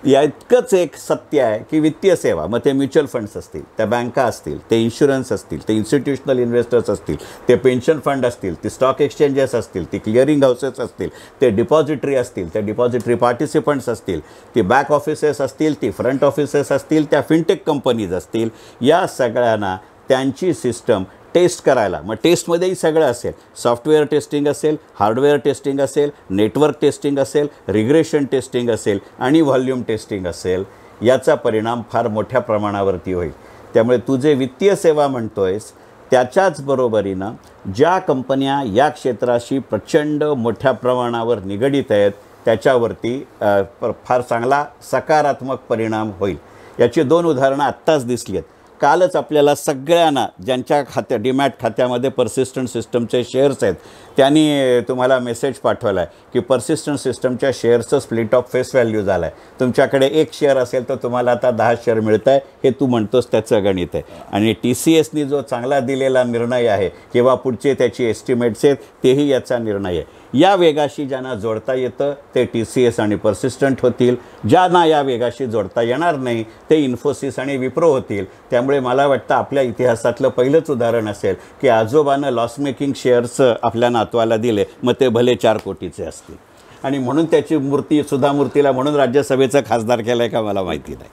या इतकंच एक सत्य आहे की वित्तीय सेवा, मग ते म्युच्युअल फंड्स असतील, त्या बँका असतील, ते इन्शुरन्स असतील, ते इन्स्टिट्यूशनल इन्व्हेस्टर्स असतील, ते पेन्शन फंड असतील, ते स्टॉक एक्सचेंजेस असतील, ती क्लिअरिंग हाऊसेस असतील, ते डिपॉझिटरी असतील, ते डिपॉझिटरी पार्टिसिपंट्स असतील, ती बॅक ऑफिसेस असतील, ती फ्रंट ऑफिसेस असतील, त्या फिनटेक कंपनीज असतील, या सगळ्यांना त्यांची सिस्टम टेस्ट करायला, मग टेस्टमध्येही सगळं असेल, सॉफ्टवेअर टेस्टिंग असेल, हार्डवेअर टेस्टिंग असेल, नेटवर्क टेस्टिंग असेल, रिग्रेशन टेस्टिंग असेल आणि व्हॉल्यूम टेस्टिंग असेल, याचा परिणाम फार मोठ्या प्रमाणावरती होईल. त्यामुळे तू जे वित्तीय सेवा म्हणतोयस त्याच्याच बरोबरीनं ज्या कंपन्या या क्षेत्राशी प्रचंड मोठ्या प्रमाणावर निगडीत आहेत त्याच्यावरती फार चांगला सकारात्मक परिणाम होईल. याची 2 उदाहरणं आत्ताच दिसली आहेत. कालच आपल्याला सगळ्यांना ज्यांच्या डीमॅट खात्यामध्ये पर्सिस्टंट सिस्टमचे शेअर्स आहेत त्यांनी तुम्हाला मेसेज पाठवला आहे की पर्सिस्टंट सिस्टमच्या शेअर्सचं स्प्लिट ऑफ फेस व्हॅल्यू झालं आहे. तुमच्याकडे 1 शेअर असेल तर तुम्हाला आता 10 शेअर मिळत आहे. हे तू म्हणतोस त्याचं गणित आहे. आणि TCSनी जो चांगला दिलेला निर्णय आहे किंवा पुढचे त्याची एस्टिमेट्स आहेत तेही याचा निर्णय आहे. या वेगाशी ज्यांना जोडता येतं ते TCS आणि पर्सिस्टंट होतील, ज्यांना या वेगाशी जोडता येणार नाही ते इन्फोसिस आणि विप्रो होतील. त्यामुळे मला वाटतं आपल्या इतिहासातलं पहिलंच उदाहरण असेल की आजोबानं लॉस मेकिंग शेअर्स आपल्या नातवाला दिले, मग ते भले 4 कोटीचे असतील. आणि म्हणून त्याची मूर्ती, सुधा मूर्तीला म्हणून राज्यसभेचा खासदार केला आहे का मला माहिती नाही.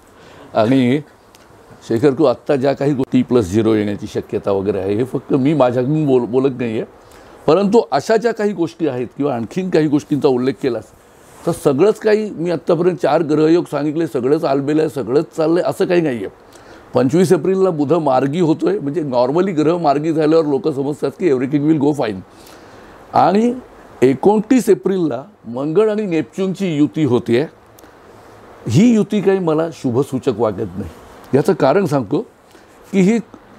आणि शेखर, तू आत्ता ज्या काही T+0 येण्याची शक्यता वगैरे आहे हे फक्त मी माझ्याकडून बोलत नाही आहे, परंतु अशा ज्या काही गोष्टी आहेत किंवा आणखीन काही गोष्टींचा उल्लेख केलास तर सगळंच काही मी आत्तापर्यंत 4 ग्रहयोग सांगितले, सगळंच आलबेलं आहे, सगळंच चाललं आहे असं काही नाही आहे. 25 एप्रिलला बुध मार्गी होतो आहे, म्हणजे नॉर्मली ग्रह मार्गी झाल्यावर लोक समजतात की एव्हरीथिंग विल गो फाईन. आणि 29 एप्रिलला मंगळ आणि नेपच्यूनची युती होती आहे. ही युती काही मला शुभसूचक वाटत नाही. याचं कारण सांगतो की ही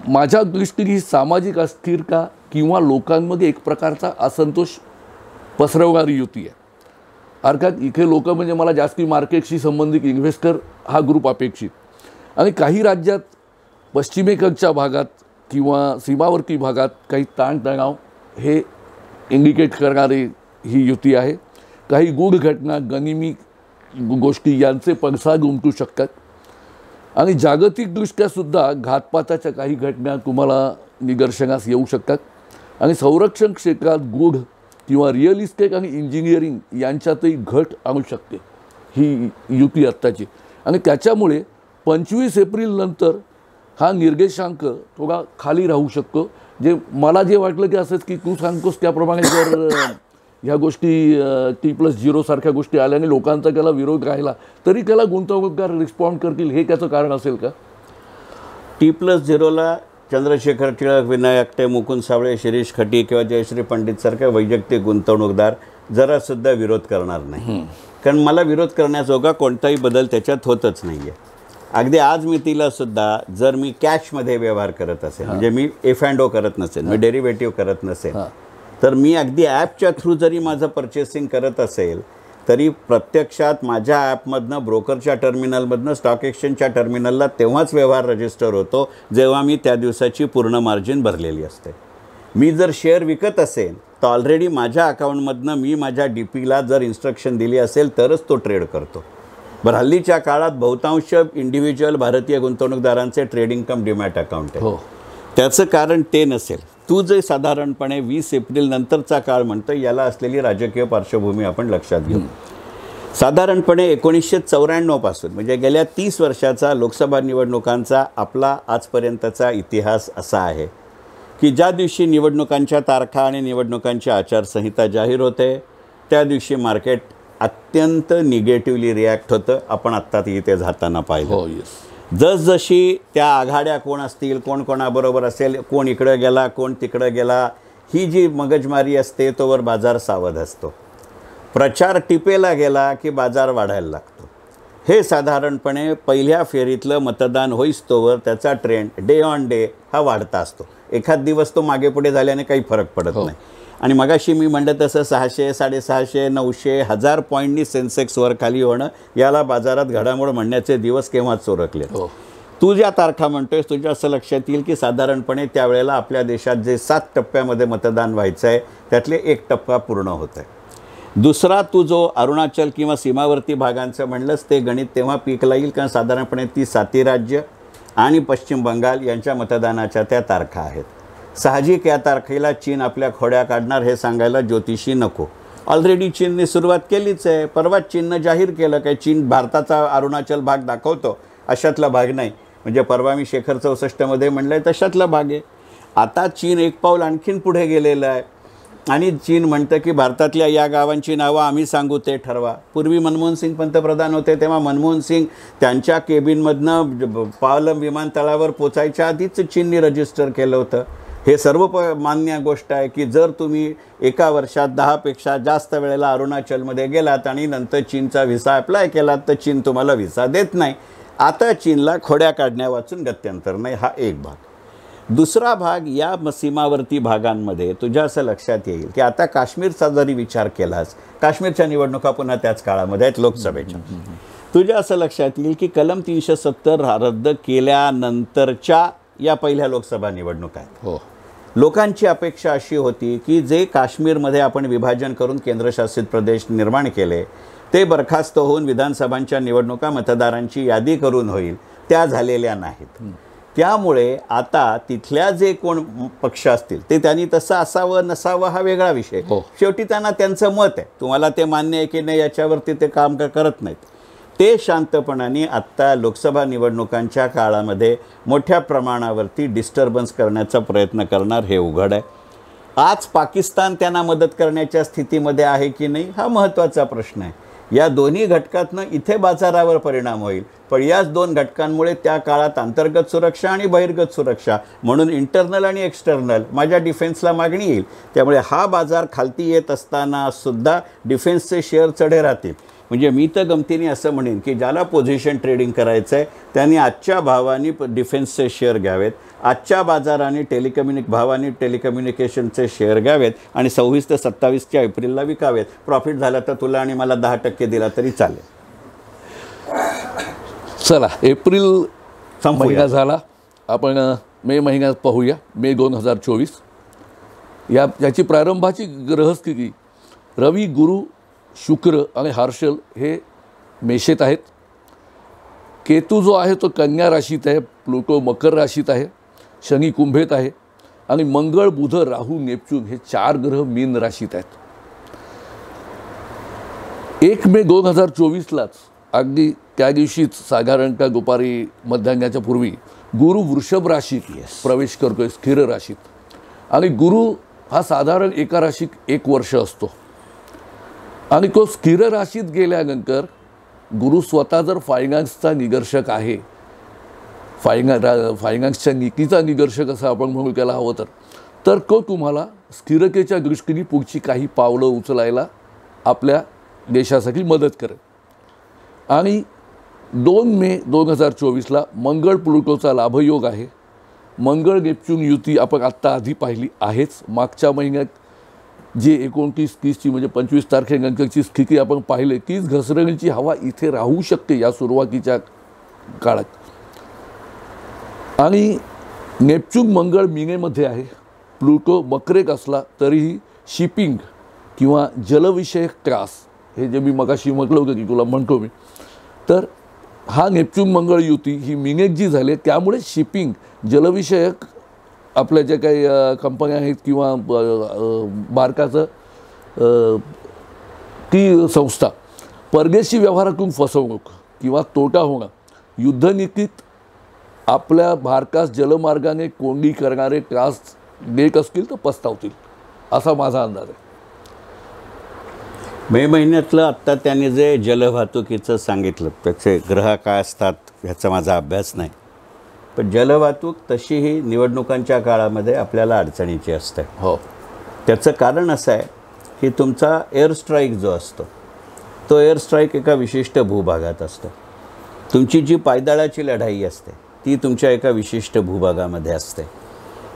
माझ्या दृष्टीने ही सामाजिक अस्थिरता किंवा लोकांमध्ये एक प्रकारचा असंतोष पसरवणारी युती आहे. अर्थात इथे लोक म्हणजे मला जास्ती मार्केटशी संबंधित इन्व्हेस्टर हा ग्रुप अपेक्षित. आणि काही राज्यात पश्चिमेकडच्या भागात किंवा सीमावर्ती भागात काही ताणतणाव हे इंडिकेट करणारी ही युती आहे. काही गूढ घटना, गनिमी गोष्टी यांचे पडसाद उमटू शकतात. आणि जागतिकदृष्ट्यासुद्धा घातपाताच्या काही घटना तुम्हाला निदर्शनास येऊ शकतात आणि संरक्षण क्षेत्रात गूढ किंवा रिअल इस्टेट आणि इंजिनिअरिंग यांच्यातही घट आणू शकते ही युती आत्ताची. आणि त्याच्यामुळे 25 एप्रिलनंतर हा निर्देशांक थोडा खाली राहू शकतो. जे मला जे वाटलं की असंच की तू सांगतोस त्याप्रमाणे जर ह्या गोष्टी T+0 सारख्या गोष्टी आल्या आणि लोकांचा त्याला विरोध राहिला तरी त्याला गुंतवणूकदार रिस्पॉन्ड करतील, हे त्याचं कारण असेल का? T+0ला चंद्रशेखर टिळक, विनायक ते, मुकुंद साबळे, शिरीष खटी किंवा जयश्री पंडितसारखे वैयक्तिक गुंतवणूकदार जरासुद्धा विरोध करणार नाही. कारण मला विरोध करण्याजोगा कोणताही बदल त्याच्यात होतच नाही आहे. अगदी आज मी तिला सुद्धा जर मी कॅशमध्ये व्यवहार करत असेल, म्हणजे मी F&O करत नसेल, मी डेरिव्हेटिव्ह करत नसेल, तर मी अगदी ॲपच्या थ्रू जरी माझं पर्चेसिंग करत असेल तरी प्रत्यक्षात माझ्या ॲपमधनं, ब्रोकरच्या टर्मिनलमधनं, स्टॉक एक्सचेंजच्या टर्मिनलला तेव्हाच व्यवहार रजिस्टर होतो जेव्हा मी त्या दिवसाची पूर्ण मार्जिन भरलेली असते. मी जर शेअर विकत असेल तर ऑलरेडी माझ्या अकाउंटमधनं मी माझ्या DPला जर इन्स्ट्रक्शन दिली असेल तरच तो ट्रेड करतो. बरं, हल्लीच्या काळात बहुतांश इंडिव्हिज्युअल भारतीय गुंतवणूकदारांचे ट्रेडिंग कम डिमॅट अकाउंट आहे. त्याचं कारण ते नसेल. तू जे साधारणपणे 20 एप्रिल नंतरचा काळ म्हणतो याला असलेली राजकीय पार्श्वभूमी आपण लक्षात घेऊ. साधारणपणे 1994 पासून म्हणजे गेल्या 30 वर्षाचा लोकसभा निवडणुकांचा आपला आजपर्यंतचा इतिहास असा आहे की ज्या दिवशी निवडणुकांच्या तारखा आणि निवडणुकांची आचारसंहिता जाहीर होते त्या दिवशी मार्केट अत्यंत निगेटिव्हली रिॲक्ट होतं. आपण आत्ता इथे जाताना पाहिलं. जसजशी त्या आघाड्या कोण असतील, कोण कोणाबरोबर असेल, कोण इकडं गेला, कोण तिकडं गेला, ही जी मगजमारी असते तोवर बाजार सावध असतो. प्रचार टिपेला गेला की बाजार वाढायला लागतो. हे साधारणपणे पहिल्या फेरीतलं मतदान होईस्तोवर त्याचा ट्रेंड डे ऑन डे हा वाढता असतो. एखाद दिवस तो मागे पुढे झाल्याने काही फरक पडत नाही. आणि मगाशी मी म्हणलं तसं 600, 650, 900, 1000 पॉईंटनी सेन्सेक्स वर खाली होणं याला बाजारात घडामोड म्हणण्याचे दिवस केव्हाच चोरकले. तू ज्या तारखा म्हणतोयस तुझ्या असं लक्षात येईल की साधारणपणे त्यावेळेला आपल्या देशात जे 7 टप्प्यामध्ये मतदान व्हायचं आहे त्यातले 1 टप्पा पूर्ण होत आहे. दुसरा तू जो अरुणाचल किंवा सीमावर्ती भागांचं म्हणलंस ते गणित तेव्हा पीकला येईल कारण साधारणपणे ती 7 राज्य आणि पश्चिम बंगाल यांच्या मतदानाच्या त्या तारखा आहेत. साहजिक या तारखेला चीन आपल्या खोड्या काढणार हे सांगायला ज्योतिषी नको. ऑलरेडी चीनने सुरुवात केलीच आहे. परवाच चीननं जाहीर केलं की चीन भारताचा अरुणाचल भाग दाखवतो, अशातला भाग नाही. म्हणजे परवा मी शेखर 64मध्ये म्हणलं आहे तशातला भाग आहे. आता चीन एक पाऊल आणखीन पुढे गेलेलं आहे आणि चीन म्हणतं की भारतातल्या या गावांची नावं आम्ही सांगू ते ठरवा. पूर्वी मनमोहन सिंग पंतप्रधान होते तेव्हा मनमोहन सिंग त्यांच्या केबिनमधनं पालम विमानतळावर पोचायच्या आधीच चीनने रजिस्टर केलं होतं. हे सर्व मान्य गोष्ट आहे की जर तुम्ही एका वर्षात 10 पेक्षा जास्त वेळेला अरुणाचलमध्ये गेलात आणि नंतर चीनचा व्हिसा अप्लाय केलात तर चीन तुम्हाला व्हिसा देत नाही. आता चीनला खोड्या काढण्या वाचून गत्यंतर नाही. हा एक भाग. दुसरा भाग या सीमावर्ती भागांमध्ये तुझ्या असं लक्षात येईल की आता काश्मीरचा जरी विचार केलास, काश्मीरच्या निवडणुका पुन्हा त्याच काळामध्ये आहेत लोकसभेच्या. तुझ्या असं लक्षात येईल की कलम 370 रद्द केल्यानंतरच्या या पहिल्या लोकसभा निवडणुका आहेत. लोकांची अपेक्षा अशी होती की जे काश्मीरमध्ये आपण विभाजन करून केंद्रशासित प्रदेश निर्माण केले ते बरखास्त होऊन विधानसभांच्या निवडणुका मतदारांची यादी करून होईल, त्या झालेल्या नाहीत. त्यामुळे आता तिथल्या जे कोण पक्ष असतील ते त्यांनी तसं असावं नसावं हा वेगळा विषय. शेवटी त्यांना त्यांचं मत आहे, तुम्हाला ते मान्य आहे की नाही याच्यावरती ते काम करत नाहीत. ते शांतपणाने आत्ता लोकसभा निवडणुकांच्या काळामध्ये मोठ्या प्रमाणावरती डिस्टर्बन्स करण्याचा प्रयत्न करणार हे उघड आहे. आज पाकिस्तान त्यांना मदत करण्याच्या स्थितीमध्ये आहे की नाही हा महत्त्वाचा प्रश्न आहे. या दोन्ही घटकातनं इथे बाजारावर परिणाम होईल, पण याच 2 घटकांमुळे त्या काळात अंतर्गत सुरक्षा आणि बहिर्गत सुरक्षा म्हणून इंटरनल आणि एक्सटर्नल माझ्या डिफेन्सला मागणी येईल. त्यामुळे हा बाजार खालती येत असताना सुद्धा डिफेन्सचे शेअर चढे राहतील. म्हणजे मी तर गमतीने असं म्हणेन की ज्याला पोझिशन ट्रेडिंग करायचं आहे त्यांनी आजच्या भावाने डिफेन्सचे शेअर घ्यावेत, आजच्या बाजाराने भावाने टेलिकम्युनिकेशनचे शेअर घ्यावेत आणि 26 ते 27 एप्रिलला विकावेत. प्रॉफिट झाला तर तुला आणि मला 10% दिला तरी चालेल. चला, एप्रिल महिना झाला, आपण मे महिन्यात पाहूया. मे 2024 याची प्रारंभाची ग्रहस्थिती रवी, गुरु, शुक्र आणि हर्षल हे मेषेत आहेत. केतू जो आहे तो कन्या राशीत आहे, प्लुटो मकर राशीत आहे, शनी कुंभेत आहे आणि मंगळ, बुध, राहू, नेपच्यून हे 4 ग्रह मीन राशीत आहेत. 1 मे 2024लाच अगदी त्या दिवशीच साधारणतः दुपारी मध्याह्नाच्या पूर्वी गुरु वृषभ राशीत प्रवेश करतोय, स्थिर राशीत. आणि गुरु हा साधारण एका राशीत 1 वर्ष असतो. आणि तो स्थिर राशीत गेल्यानंतर गुरु स्वतः जर फायनान्सचा निदर्शक आहे, फायनान्सच्या नीतीचा निदर्शक असं आपण म्हणू त्याला हवं तर तो तुम्हाला स्थिरतेच्या दृष्टीने पुढची काही पावलं उचलायला आपल्या देशासाठी मदत करेल. आणि 2 मे 2024ला मंगळ प्लुटोचा लाभयोग आहे. मंगळ नेपच्यून युती आपण आत्ता आधी पाहिली आहेच. मागच्या महिन्यात जे 29-30ची म्हणजे 25 तारखेनंतरची स्थिती आपण पाहिली, तीच घसरणीची हवा इथे राहू शकते या सुरुवातीच्या काळात. आणि नेपच्यून मंगळ मीनेमध्ये आहे, प्लुटो मकरेत असला तरीही शिपिंग किंवा जलविषयक त्रास, हे जे मी मगाशी म्हटलं होतं की तुला म्हणतो मी, तर हा नेपच्यून मंगळ युती ही मीनेत जी झाली त्यामुळे शिपिंग, जलविषयक आपल्या ज्या काही कंपन्या आहेत किंवा बारकाचं ती संस्था, परदेशी व्यवहारातून फसवणूक किंवा तोटा होणं, युद्धनीतीत आपल्या भारतास जलमार्गाने कोंडी करणारे त्रास देत असतील तर पस्तावतील, असा माझा अंदाज आहे. मे महिन्यातलं आत्ता त्यांनी जे जलवाहतुकीचं सांगितलं, त्याचे ग्रह काय असतात ह्याचा माझा अभ्यास नाही, पण जलवाहतूक तशीही निवडणुकांच्या काळामध्ये आपल्याला अडचणीची असते. हो, त्याचं कारण असं आहे की तुमचा एअर स्ट्राईक जो असतो तो एअर स्ट्राईक एका विशिष्ट भूभागात असतो. तुमची जी पायदळाची लढाई असते ती तुमच्या एका विशिष्ट भूभागामध्ये असते.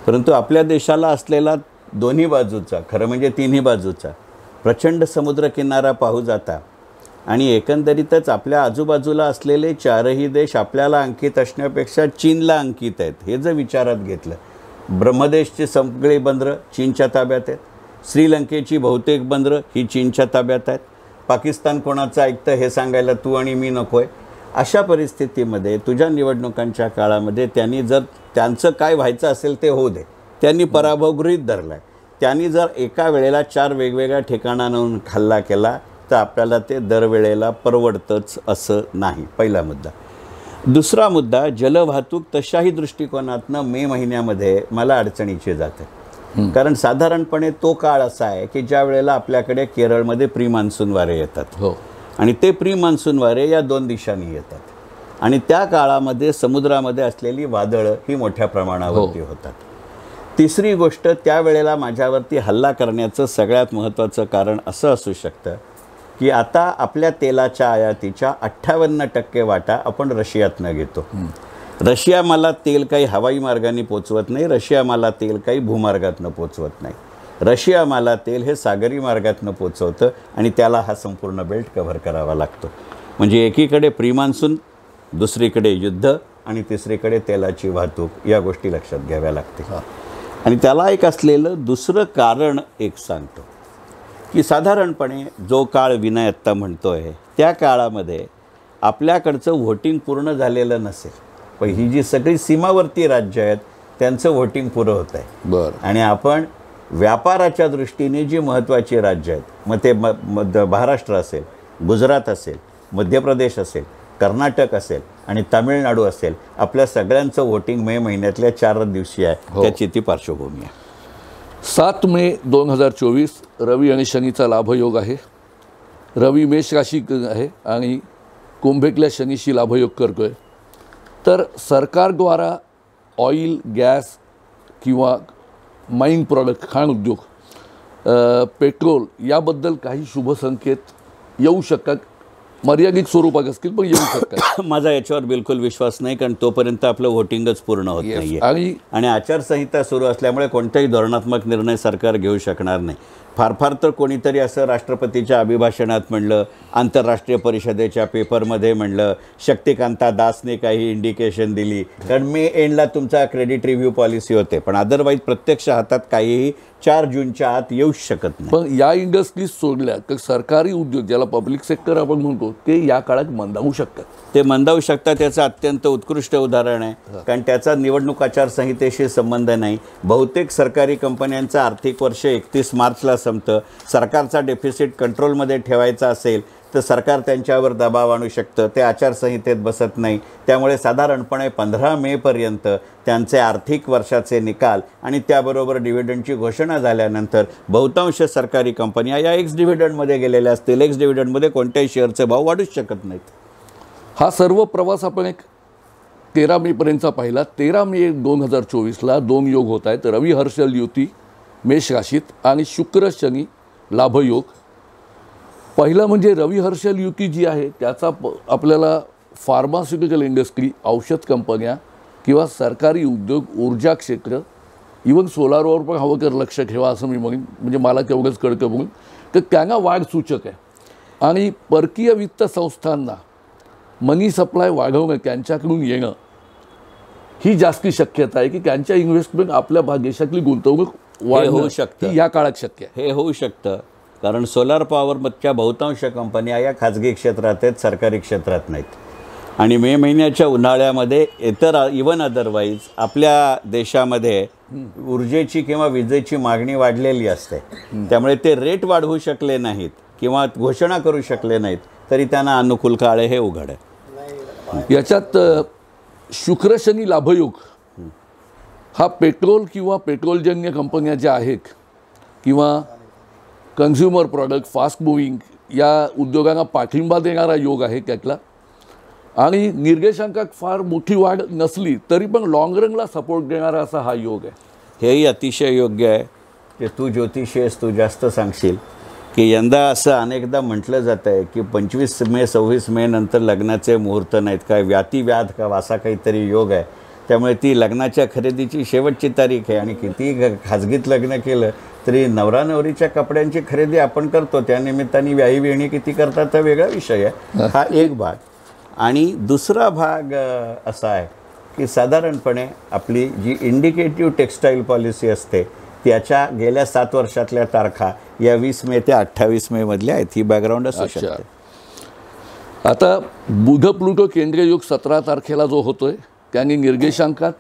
परंतु आपल्या देशाला असलेला दोन्ही बाजूचा, खरं म्हणजे तिन्ही बाजूचा प्रचंड समुद्रकिनारा पाहू जाता आणि एकंदरीतच आपल्या आजूबाजूला असलेले 4ही देश आपल्याला अंकित असण्यापेक्षा चीनला अंकित आहेत. हे जर विचारात घेतलं, ब्रह्मदेशची सगळी बंदरं चीनच्या ताब्यात आहेत, श्रीलंकेची बहुतेक बंदरं ही चीनच्या ताब्यात आहेत, पाकिस्तान कोणाचं ऐकतं हे सांगायला तू आणि मी नको आहे. अशा परिस्थितीमध्ये तुझ्या निवडणुकांच्या काळामध्ये त्यांनी जर त्यांचं काय व्हायचं असेल ते होऊ दे, त्यांनी पराभव गृहीत धरला आहे. त्यांनी जर एका वेळेला 4 वेगवेगळ्या ठिकाणांहून हल्ला केला तर आपल्याला ते दरवेळेला परवडतंच असं नाही, पहिला मुद्दा. दुसरा मुद्दा, जलवाहतूक तशाही दृष्टिकोनातनं मे महिन्यामध्ये मला अडचणीची जाते. कारण साधारणपणे तो काळ असा आहे की ज्या वेळेला आपल्याकडे केरळमध्ये प्री मान्सून वारे येतात. हो, आणि ते प्री मान्सून वारे या 2 दिशांनी येतात आणि त्या काळामध्ये समुद्रामध्ये असलेली वादळं ही मोठ्या प्रमाणावरती होतात. तिसरी गोष्ट, त्यावेळेला माझ्यावरती हल्ला करण्याचं सगळ्यात महत्त्वाचं कारण असं असू शकतं की आता आपल्या तेलाच्या आयातीच्या 58% वाटा आपण रशियातनं घेतो. रशिया मला तेल काही हवाई मार्गाने पोचवत नाही, रशिया मला तेल काही भूमार्गातनं पोचवत नाही. रशिया मला तेल हे सागरी मार्गातनं पोचवतं आणि त्याला हा संपूर्ण बेल्ट कव्हर करावा लागतो. म्हणजे एकीकडे प्री मान्सून, दुसरीकडे युद्ध आणि तिसरीकडे तेलाची वाहतूक, या गोष्टी लक्षात घ्याव्या लागते. आणि त्याला एक असलेलं दुसरं कारण एक सांगतो की साधारणपणे जो काळ विनय आत्ता म्हणतो आहे त्या काळामध्ये आपल्याकडचं व्होटिंग पूर्ण झालेलं नसेल, पण ही जी सगळी सीमावर्ती राज्य आहेत त्यांचं व्होटिंग पुरं होत आहे. बरं. आणि आपण व्यापाराच्या दृष्टीने जी महत्त्वाची राज्य आहेत, मग ते महाराष्ट्र असेल, गुजरात असेल, मध्य प्रदेश असेल, कर्नाटक असेल आणि तामिळनाडू असेल, आपल्या सगळ्यांचं व्होटिंग मे महिन्यातल्या 4 दिवशी आहे. त्याची ती पार्श्वभूमी आहे. 7 मे 2024 रवी आणि शनीचा लाभयोग आहे. रवी मेष राशी आहे आणि कुंभेतल्या शनीशी लाभयोग करतोय. तर सरकारद्वारा ऑइल, गॅस किंवा माईन प्रॉडक्ट, खाण उद्योग, पेट्रोल याबद्दल काही शुभ संकेत येऊ शकतात. मर्यादित स्वरूपात असतील पण येऊ शकतात. माझा याच्यावर बिलकुल विश्वास नाही, कारण तोपर्यंत आपलं व्होटिंगच पूर्ण होत नाही आहे आणि आचारसंहिता सुरू असल्यामुळे कोणताही धोरणात्मक निर्णय सरकार घेऊ शकणार नाही. फार फार तर कोणीतरी असं राष्ट्रपतीच्या अभिभाषणात म्हणलं, आंतरराष्ट्रीय परिषदेच्या पेपरमध्ये म्हणलं, शक्तिकांता दासने काही इंडिकेशन दिली, कारण मे एंडला तुमचा क्रेडिट रिव्ह्यू पॉलिसी होते, पण अदरवाईज प्रत्यक्ष हातात काहीही 4 जूनच्या आत येऊच शकत नाही. पण या इंडस्ट्रीज सोडल्या तर सरकारी उद्योग ज्याला पब्लिक सेक्टर आपण म्हणतो ते या काळात मंदावू शकतात. ते मंदावू शकतात. त्याचं अत्यंत उत्कृष्ट उदाहरण आहे, कारण त्याचा निवडणूक आचारसंहितेशी संबंध नाही. बहुतेक सरकारी कंपन्यांचं आर्थिक वर्ष 31 मार्चला संपतं. सरकारचा डेफिसिट कंट्रोलमध्ये ठेवायचा असेल तर सरकार त्यांच्यावर दबाव आणू शकतं, ते आचारसंहितेत बसत नाही. त्यामुळे साधारणपणे 15 मेपर्यंत त्यांचे आर्थिक वर्षाचे निकाल आणि त्याबरोबर डिव्हिडंडची घोषणा झाल्यानंतर बहुतांश सरकारी कंपन्या या एक्स डिव्हिडंडमध्ये गेलेल्या असतील. एक्स डिव्हिडंडमध्ये कोणत्याही शेअरचे भाव वाढूच शकत नाहीत. हा सर्व प्रवास आपण एक 13 मेपर्यंतचा पाहिला. 13 मे 2024ला 2 योग होत आहेत. रवी हर्षल युती मेष राशीत आणि शुक्र शनी लाभयोग. पहिलं म्हणजे रवी हर्षल युती जी आहे त्याचा आपल्याला फार्मास्युटिकल इंडस्ट्री, औषध कंपन्या किंवा सरकारी उद्योग, ऊर्जा क्षेत्र, इवन सोलारवर पण हवं तर लक्ष ठेवा असं मी म्हणेन. म्हणजे मला तेवढंच कळतं बघून तर त्यांना वाढ सूचक आहे. आणि परकीय वित्त संस्थांना मनी सप्लाय वाढवणं, त्यांच्याकडून येणं ही जास्ती शक्यता आहे की त्यांच्या इन्व्हेस्टमेंट आपल्या देशातली गुंतवणूक होऊ शकतं. या काळात शक्य आहे. हे होऊ शकतं, कारण सोलार पॉवरच्या बहुतांश कंपन्या या खाजगी क्षेत्रात आहेत, सरकारी क्षेत्रात नाहीत. आणि मे महिन्याच्या उन्हाळ्यामध्ये इतर इवन अदरवाईज आपल्या देशामध्ये ऊर्जेची किंवा विजेची मागणी वाढलेली असते. त्यामुळे ते रेट वाढवू शकले नाहीत किंवा घोषणा करू शकले नाहीत तरी त्यांना अनुकूल काळ हे उघड आहे. याच्यात शुक्र शनी लाभयोग हा पेट्रोल किंवा पेट्रोलजन्य कंपन्या ज्या आहेत किंवा कन्झ्युमर प्रॉडक्ट, फास्ट मुव्हिंग या उद्योगांना पाठिंबा देणारा योग आहे त्यातला. आणि निर्देशांकात फार मोठी वाढ नसली तरी पण लॉंग रनला सपोर्ट देणारा असा हा योग आहे. हेही अतिशय योग्य आहे की तू ज्योतिषी आहेस, तू जास्त सांगशील की यंदा असं अनेकदा म्हटलं जातं आहे की 25 मे 26 मे नंतर लग्नाचे मुहूर्त नाहीत, काय व्याध का असा काहीतरी योग आहे. त्यामुळे ती लग्नाच्या खरेदीची शेवटची तारीख आहे. आणि किती खाजगीत लग्न केलं तरी नवरा नवरीच्या कपड्यांची खरेदी आपण करतो, त्यानिमित्ताने व्याही वेणी किती करतात हा वेगळा विषय आहे. हा एक भाग. आणि दुसरा भाग असा आहे की साधारणपणे आपली जी इंडिकेटिव्ह टेक्स्टाईल पॉलिसी असते त्याच्या गेल्या 7 वर्षातल्या तारखा या 20 मे ते 28 मे मधल्या आहेत. ही बॅकग्राऊंड असू शकते. आता बुध प्लुटो केंद्रीय योग 17 तारखेला जो होतोय त्यांनी निर्देशांकात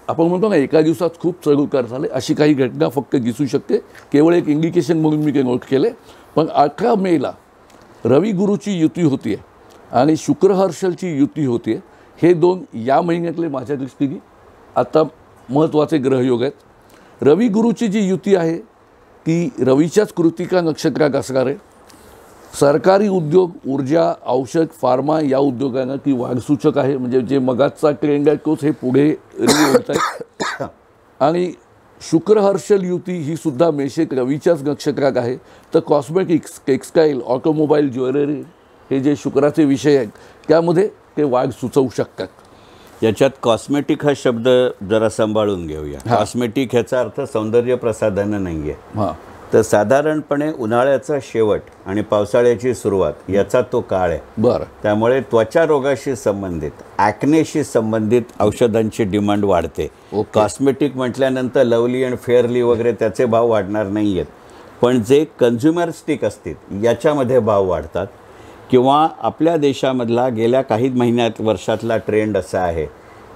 आपण म्हणतो ना एका दिवसात खूप चढ-उतार झाले अशी काही घटना फक्त दिसू शकते. केवळ एक इंडिकेशन म्हणून मी ते नोट केले. पण 18 मेला रवी गुरुची युती होती आहे आणि शुक्र हर्षलची युती होती आहे. हे 2 या महिन्यातले माझ्या दृष्टीने आता महत्त्वाचे ग्रहयोग आहेत. रवी गुरुची जी युती आहे ती रवीच्याच कृतिका नक्षत्रात असणार आहे. सरकारी उद्योग, ऊर्जा, औषध, फार्मा या उद्योगांना ती वाढसूचक आहे. म्हणजे जे मगाचा ट्रेंड आहे तोच हे पुढे होत आहे. आणि शुक्र हर्षल युती ही सुद्धा मेषेक रवीच्याच नक्षत्रात आहे. तर कॉस्मेटिक्स, टेक्स्टाईल, ऑटोमोबाईल, ज्वेलरी हे जे शुक्राचे विषय आहेत त्यामध्ये ते वाढ सुचवू शकतात. याच्यात कॉस्मेटिक हा शब्द जरा सांभाळून घेऊया. कॉस्मेटिक ह्याचा अर्थ सौंदर्य प्रसाधनं नाही आहे. हां, तर साधारणपणे उन्हाळ्याचा शेवट आणि पावसाळ्याची सुरुवात याचा तो काळ आहे. बरं. त्यामुळे त्वचा रोगाशी संबंधित, ॲक्नेशी संबंधित औषधांची डिमांड वाढते. कॉस्मेटिक म्हटल्यानंतर लवली अँड फेअरली वगैरे त्याचे भाव वाढणार नाही आहेत, पण जे कन्झ्युमर स्टिक असतील याच्यामध्ये भाव वाढतात. किंवा आपल्या देशामधला गेल्या काही महिन्यात वर्षातला ट्रेंड असा आहे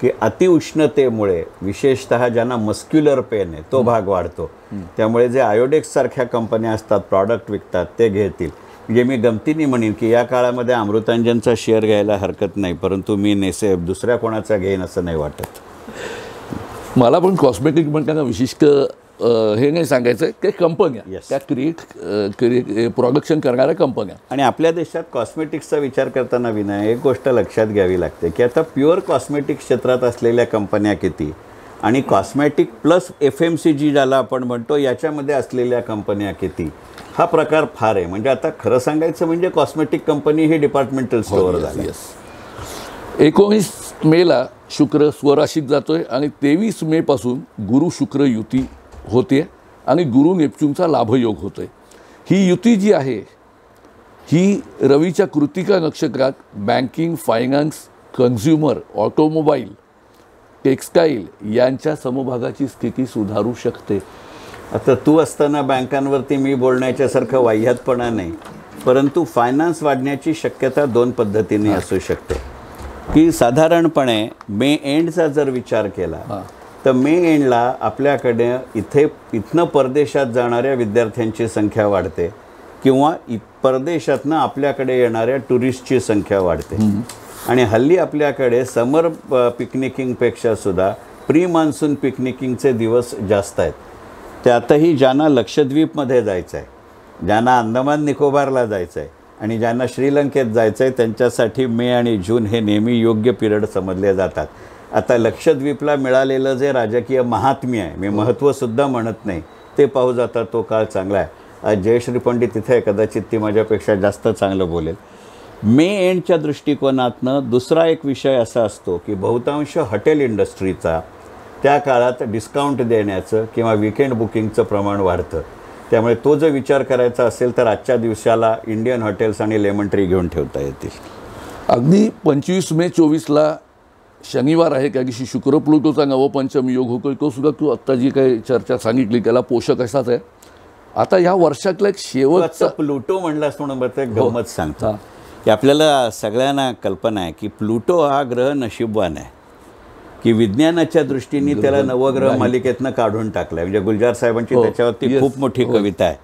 की अतिउष्णतेमुळे विशेषतः ज्यांना मस्क्युलर पेन आहे तो भाग वाढतो. त्यामुळे जे आयोडेक्ससारख्या कंपन्या असतात, प्रॉडक्ट विकतात, ते घेतील. म्हणजे मी गमतीने म्हणेन की या काळामध्ये अमृतांजनचा शेअर घ्यायला हरकत नाही, परंतु मी नेसे दुसऱ्या कोणाचा घेईन असं नाही वाटत. मला पण कॉस्मेटिक म्हणताना विशिष्ट हे नाही सांगायचं आहे की कंपन्या त्या प्रोडक्शन करणाऱ्या कंपन्या. आणि आपल्या देशात कॉस्मेटिक्सचा विचार करताना विनय एक गोष्ट लक्षात घ्यावी लागते की आता प्युअर कॉस्मेटिक क्षेत्रात असलेल्या कंपन्या किती आणि कॉस्मेटिक प्लस FMCG ज्याला आपण म्हणतो याच्यामध्ये असलेल्या कंपन्या किती, हा प्रकार फार आहे. म्हणजे आता खरं सांगायचं म्हणजे कॉस्मेटिक कंपनी ही डिपार्टमेंटल स्टोअर झाली. 19 मेला शुक्र स्वराशीत जातोय आणि 23 मे पासून गुरु शुक्र युती होते आणि गुरु नेपच्यूनचा लाभयोग होतोय. ही युती जी आहे ही रवीच्या कृतिका नक्षत्रात banking, finance, consumer, automobile, textile यांच्या समभागाची स्थिती सुधारू शकते. आता तू असताना बँकांवरती मी बोलण्याच्यासारखं वाह्यातपणा नाही, परंतु फायनान्स वाढण्याची शक्यता दोन पद्धतीने असू शकते. की साधारणपणे मे एंडचा जर विचार केला तर मे एंडला आपल्याकडे इथनं परदेशात जाणाऱ्या विद्यार्थ्यांची संख्या वाढते किंवा परदेशातनं आपल्याकडे येणाऱ्या टुरिस्टची संख्या वाढते. आणि हल्ली आपल्याकडे समर पिकनिकिंगपेक्षा सुद्धा प्री मान्सून पिकनिकिंगचे दिवस जास्त आहेत. त्यातही ज्यांना लक्षद्वीपमध्ये जायचं आहे, ज्यांना अंदमान निकोबारला जायचं आहे आणि ज्यांना श्रीलंकेत जायचं आहे त्यांच्यासाठी मे आणि जून हे नेहमी योग्य पिरियड समजले जातात. आता लक्षद्वीपला मिळालेलं जे राजकीय महात्म्य आहे, मी महत्त्वसुद्धा म्हणत नाही, ते पाहू जाता तो काळ चांगला आहे. आज जयश्री पंडित तिथे कदाचित ती माझ्यापेक्षा जास्त चांगलं बोलेल. मे एंडच्या दृष्टिकोनातनं दुसरा एक विषय असा असतो की बहुतांश हॉटेल इंडस्ट्रीचा त्या काळात डिस्काउंट देण्याचं किंवा विकेंड बुकिंगचं प्रमाण वाढतं. त्यामुळे तो जर विचार करायचा असेल तर आजच्या दिवसाला इंडियन हॉटेल्स आणि लेमन ट्री घेऊन ठेवता येतील. अगदी 25 मे 24ला शनिवार आहे, त्या दिवशी शुक्र प्लुटोचा नवपंचम योग होतो. तो सुद्धा तू आत्ता जी काही चर्चा सांगितली त्याला पोषक असाच आहे. आता या वर्षातला एक शेवटचा प्लुटो म्हणलास म्हणून एक गंमत सांगतो की आपल्याला सगळ्यांना कल्पना आहे की प्लुटो हा ग्रह नशीबवान आहे की विज्ञानाच्या दृष्टीने त्याला नवग्रह मालिकेतनं काढून टाकलं आहे. म्हणजे गुलजार साहेबांची त्याच्यावरती खूप मोठी कविता आहे.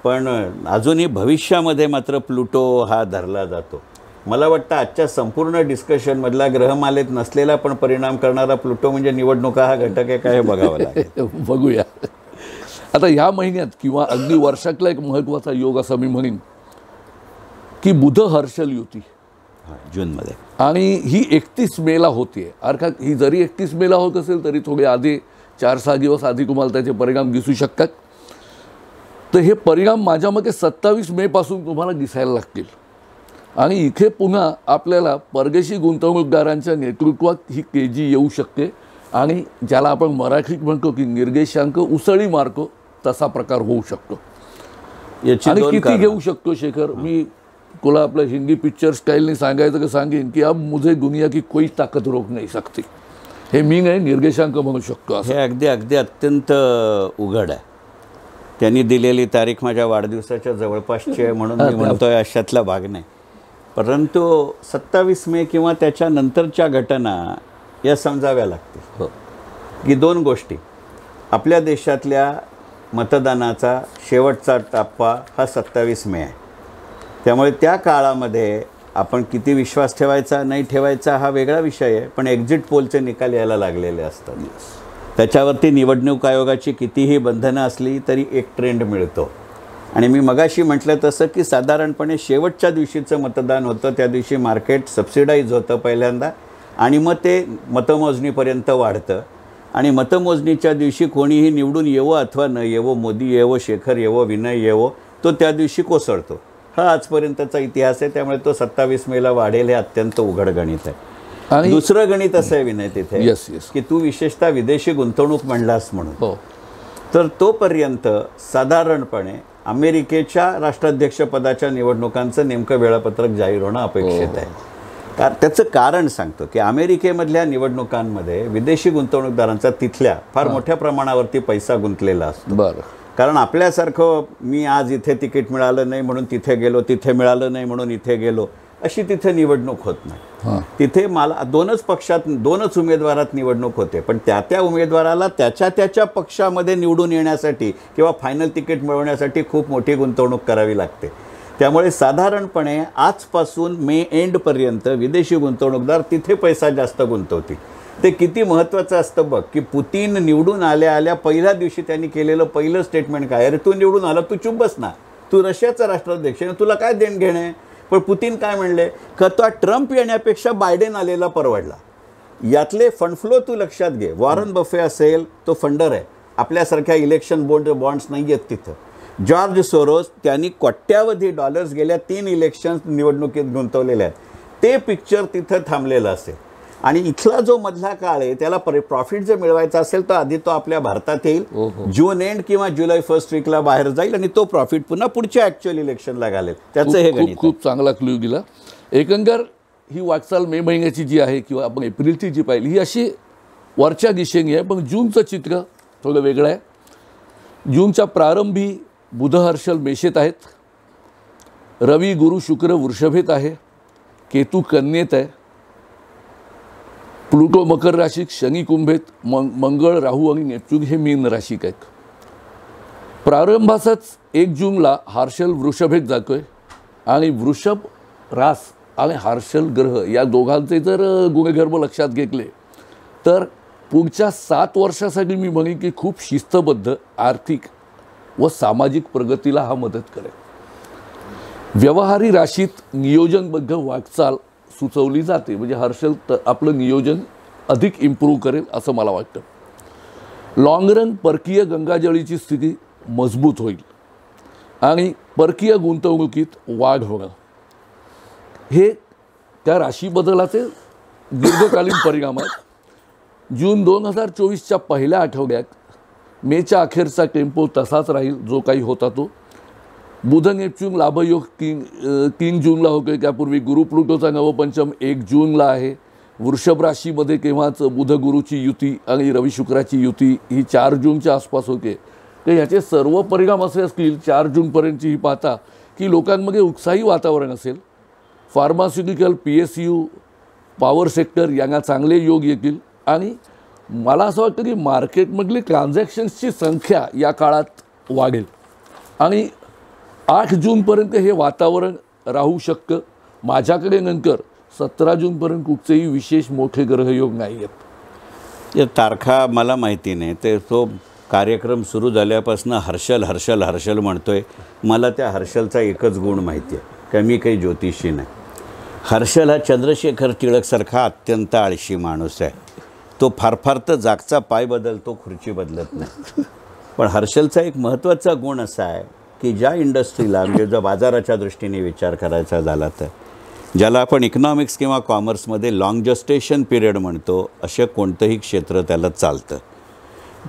पण अजूनही भविष्यामध्ये मात्र प्लुटो हा धरला जातो. मला वाटतं आजच्या संपूर्ण डिस्कशनमधला ग्रहमालेत नसलेला पण परिणाम करणारा प्लुटो म्हणजे निवडणुका हा घटक आहे का हे बघावं लागेल. बघूया. आता ह्या महिन्यात किंवा अगदी वर्षातला एक महत्त्वाचा योग असा मी म्हणेन की बुध हर्षल युती जूनमध्ये, आणि ही 31 मेला होते. अर्थात ही जरी 31 मेला होत असेल तरी थोडे आधी 4-6 दिवस आधी तुम्हाला त्याचे परिणाम दिसू शकतात. तर हे परिणाम माझ्या मते 27 मे पासून तुम्हाला दिसायला लागतील. आणि इथे पुन्हा आपल्याला परदेशी गुंतवणूकदारांच्या नेतृत्वात ही तेजी येऊ शकते आणि ज्याला आपण मराठीत म्हणतो की निर्देशांक उसळी मारतो तसा प्रकार होऊ शकतो. आणि किती घेऊ शकतो शेखर? मी तुला आपलं हिंदी पिक्चर स्टाईलने सांगायचं का सांगेन की अब मुझे दुनिया की कोई ताकद रोक नाही सकती. हे मी नाही निर्देशांक म्हणू शकतो. हे अगदी अगदी अत्यंत उघड आहे. त्यांनी दिलेली तारीख माझ्या वाढदिवसाच्या जवळपासची आहे म्हणून मी म्हणतोय अशातला भाग नाही. परंतु 27 मे किंवा त्याच्यानंतरच्या घटना या समजाव्या लागतील. की दोन गोष्टी, आपल्या देशातल्या मतदानाचा शेवटचा टप्पा हा 27 मे आहे. त्यामुळे त्या काळामध्ये आपण किती विश्वास ठेवायचा नाही ठेवायचा हा वेगळा विषय आहे, पण एक्झिट पोलचे निकाल यायला लागलेले असतात. त्याच्यावरती निवडणूक आयोगाची कितीही बंधनं असली तरी एक ट्रेंड मिळतो. आणि मी मगाशी म्हटलं तसं की साधारणपणे शेवटच्या दिवशीचं मतदान होतं, त्या दिवशी मार्केट सबसिडाईज होतं पहिल्यांदा आणि मग ते मतमोजणीपर्यंत वाढतं. आणि मतमोजणीच्या दिवशी कोणीही निवडून येवो अथवा न येवो, मोदी येवो, शेखर येवो, विनय येवो, तो त्या दिवशी कोसळतो. हा आजपर्यंतचा इतिहास आहे. त्यामुळे तो 27 मेला वाढेल हे अत्यंत उघड गणित आहे. आणि दुसरं गणित असं आहे विनय तिथे की तू विशेषतः विदेशी गुंतवणूक म्हणलास म्हणून, तर तोपर्यंत साधारणपणे अमेरिकेच्या राष्ट्राध्यक्षपदाच्या निवडणुकांचं नेमकं वेळापत्रक जाहीर होणं अपेक्षित आहे. त्याचं कारण सांगतो की अमेरिकेमधल्या निवडणुकांमध्ये विदेशी गुंतवणूकदारांचा तिथल्या फार मोठ्या प्रमाणावरती पैसा गुंतलेला असतो. बरं. कारण आपल्यासारखं मी आज इथे तिकीट मिळालं नाही म्हणून तिथे गेलो, तिथे मिळालं नाही म्हणून इथे गेलो, अशी तिथे निवडणूक होत नाही. तिथे मला दोनच पक्षात दोनच उमेदवारात निवडणूक होते, पण त्या उमेदवाराला त्याच्या पक्षामध्ये निवडून येण्यासाठी किंवा फायनल तिकीट मिळवण्यासाठी खूप मोठी गुंतवणूक करावी लागते. त्यामुळे साधारणपणे आजपासून मे एंडपर्यंत विदेशी गुंतवणूकदार तिथे पैसा जास्त गुंतवतील. ते किती महत्त्वाचं असतं बघ की पुतीन निवडून आल्या पहिल्या दिवशी त्यांनी केलेलं पहिलं स्टेटमेंट काय, अरे तू निवडून आला, तू चुप बस ना, तू रशियाचा राष्ट्राध्यक्ष, तुला काय देण घेणे. पण पुतीन काय म्हणले का तो ट्रम्प येण्यापेक्षा बायडेन आलेला परवडला. यातले फंड फ्लो तू लक्षात घे. वॉरन बफे असेल तो फंडर आहे, आपल्यासारख्या इलेक्शन बॉन्ड्स नाही आहेत तिथं. जॉर्ज सोरोस त्यांनी कोट्यावधी डॉलर्स गेल्या 3 इलेक्शन्स निवडणुकीत गुंतवलेले आहेत. ते पिक्चर तिथं थांबलेलं असेल. आणि इथला जो मधला काळ आहे त्याला प्रॉफिट जर मिळवायचा असेल तर आधी तो आपल्या भारतात येईल, जून एंड किंवा जुलै फर्स्ट वीकला बाहेर जाईल आणि तो प्रॉफिट पुन्हा पुढच्या ॲक्च्युअल इलेक्शनला घालेल. त्याचं हे गणित खूप चांगला क्ल्यू दिला. एकंदर ही वाटचाल मे महिन्याची जी आहे किंवा आपण एप्रिलची जी पाहिली ही अशी वरच्या दिशेने आहे, पण जूनचं चित्र थोडं वेगळं आहे. जूनच्या प्रारंभी बुध हर्षल मेषेत आहेत, रवी गुरु शुक्र वृषभेत आहे, केतू कन्येत आहे, प्लुटो मकर राशीत, शनी कुंभेत, मंगळ राहू आणि नेपच्यून हे मीन राशीक आहेत. प्रारंभासच 1 जूनला हर्षल वृषभेत जातोय आणि वृषभ रास आणि हर्षल ग्रह या दोघांचे जर गुणधर्म लक्षात घेतले तर पुढच्या 7 वर्षासाठी मी म्हणेन की खूप शिस्तबद्ध आर्थिक व सामाजिक प्रगतीला हा मदत करेल. व्यवहारी राशीत नियोजनबद्ध वाटचाल सुचवली जाते, म्हणजे हर्षल आपलं नियोजन अधिक इम्प्रूव्ह करेल असं मला वाटतं. लॉंग रन परकीय गंगाजळीची स्थिती मजबूत होईल आणि परकीय गुंतवणुकीत वाढ होणं हे त्या राशी बदलाचे दीर्घकालीन परिणाम आहेत. जून 2024च्या पहिल्या आठवड्यात मेच्या अखेरचा टेम्पो तसाच राहील जो काही होता तो. बुध नेपच्यून लाभयोग 3 जूनला होतोय, त्यापूर्वी गुरु प्लुटोचा नवपंचम 1 जूनला आहे. वृषभ राशीमध्ये केव्हाच बुध गुरुची युती आणि रवी शुक्राची युती ही 4 जूनच्या आसपास होते. तर ह्याचे सर्व परिणाम असे असतील 4 जूनपर्यंतची ही पाहता की लोकांमध्ये उत्साही वातावरण असेल. फार्मास्युटिकल, PSU, पॉवर सेक्टर यांना चांगले योग येतील आणि मला असं वाटतं की मार्केटमधली ट्रान्झॅक्शन्सची संख्या या काळात वाढेल आणि 8 जूनपर्यंत हे वातावरण राहू शकतं. माझ्याकडे नंतर 17 जूनपर्यंत कुठचेही विशेष मोठे ग्रहयोग नाही आहेत. या तारखा मला माहिती नाही, ते तो कार्यक्रम सुरू झाल्यापासून हर्षल हर्षल हर्षल म्हणतोय. मला त्या हर्षलचा एकच गुण माहिती आहे का मी काही ज्योतिषी नाही. हर्षल हा चंद्रशेखर टिळकसारखा अत्यंत आळशी माणूस आहे. तो फार फार तर जागचा पाय बदलतो, खुर्ची बदलत नाही. पण हर्षलचा एक महत्त्वाचा गुण असा आहे की ज्या इंडस्ट्रीला म्हणजे जर बाजाराच्या दृष्टीने विचार करायचा झाला तर ज्याला आपण इकॉनॉमिक्स किंवा कॉमर्समध्ये लॉंग जस्टेशन पिरियड म्हणतो असे कोणतंही क्षेत्र त्याला चालतं.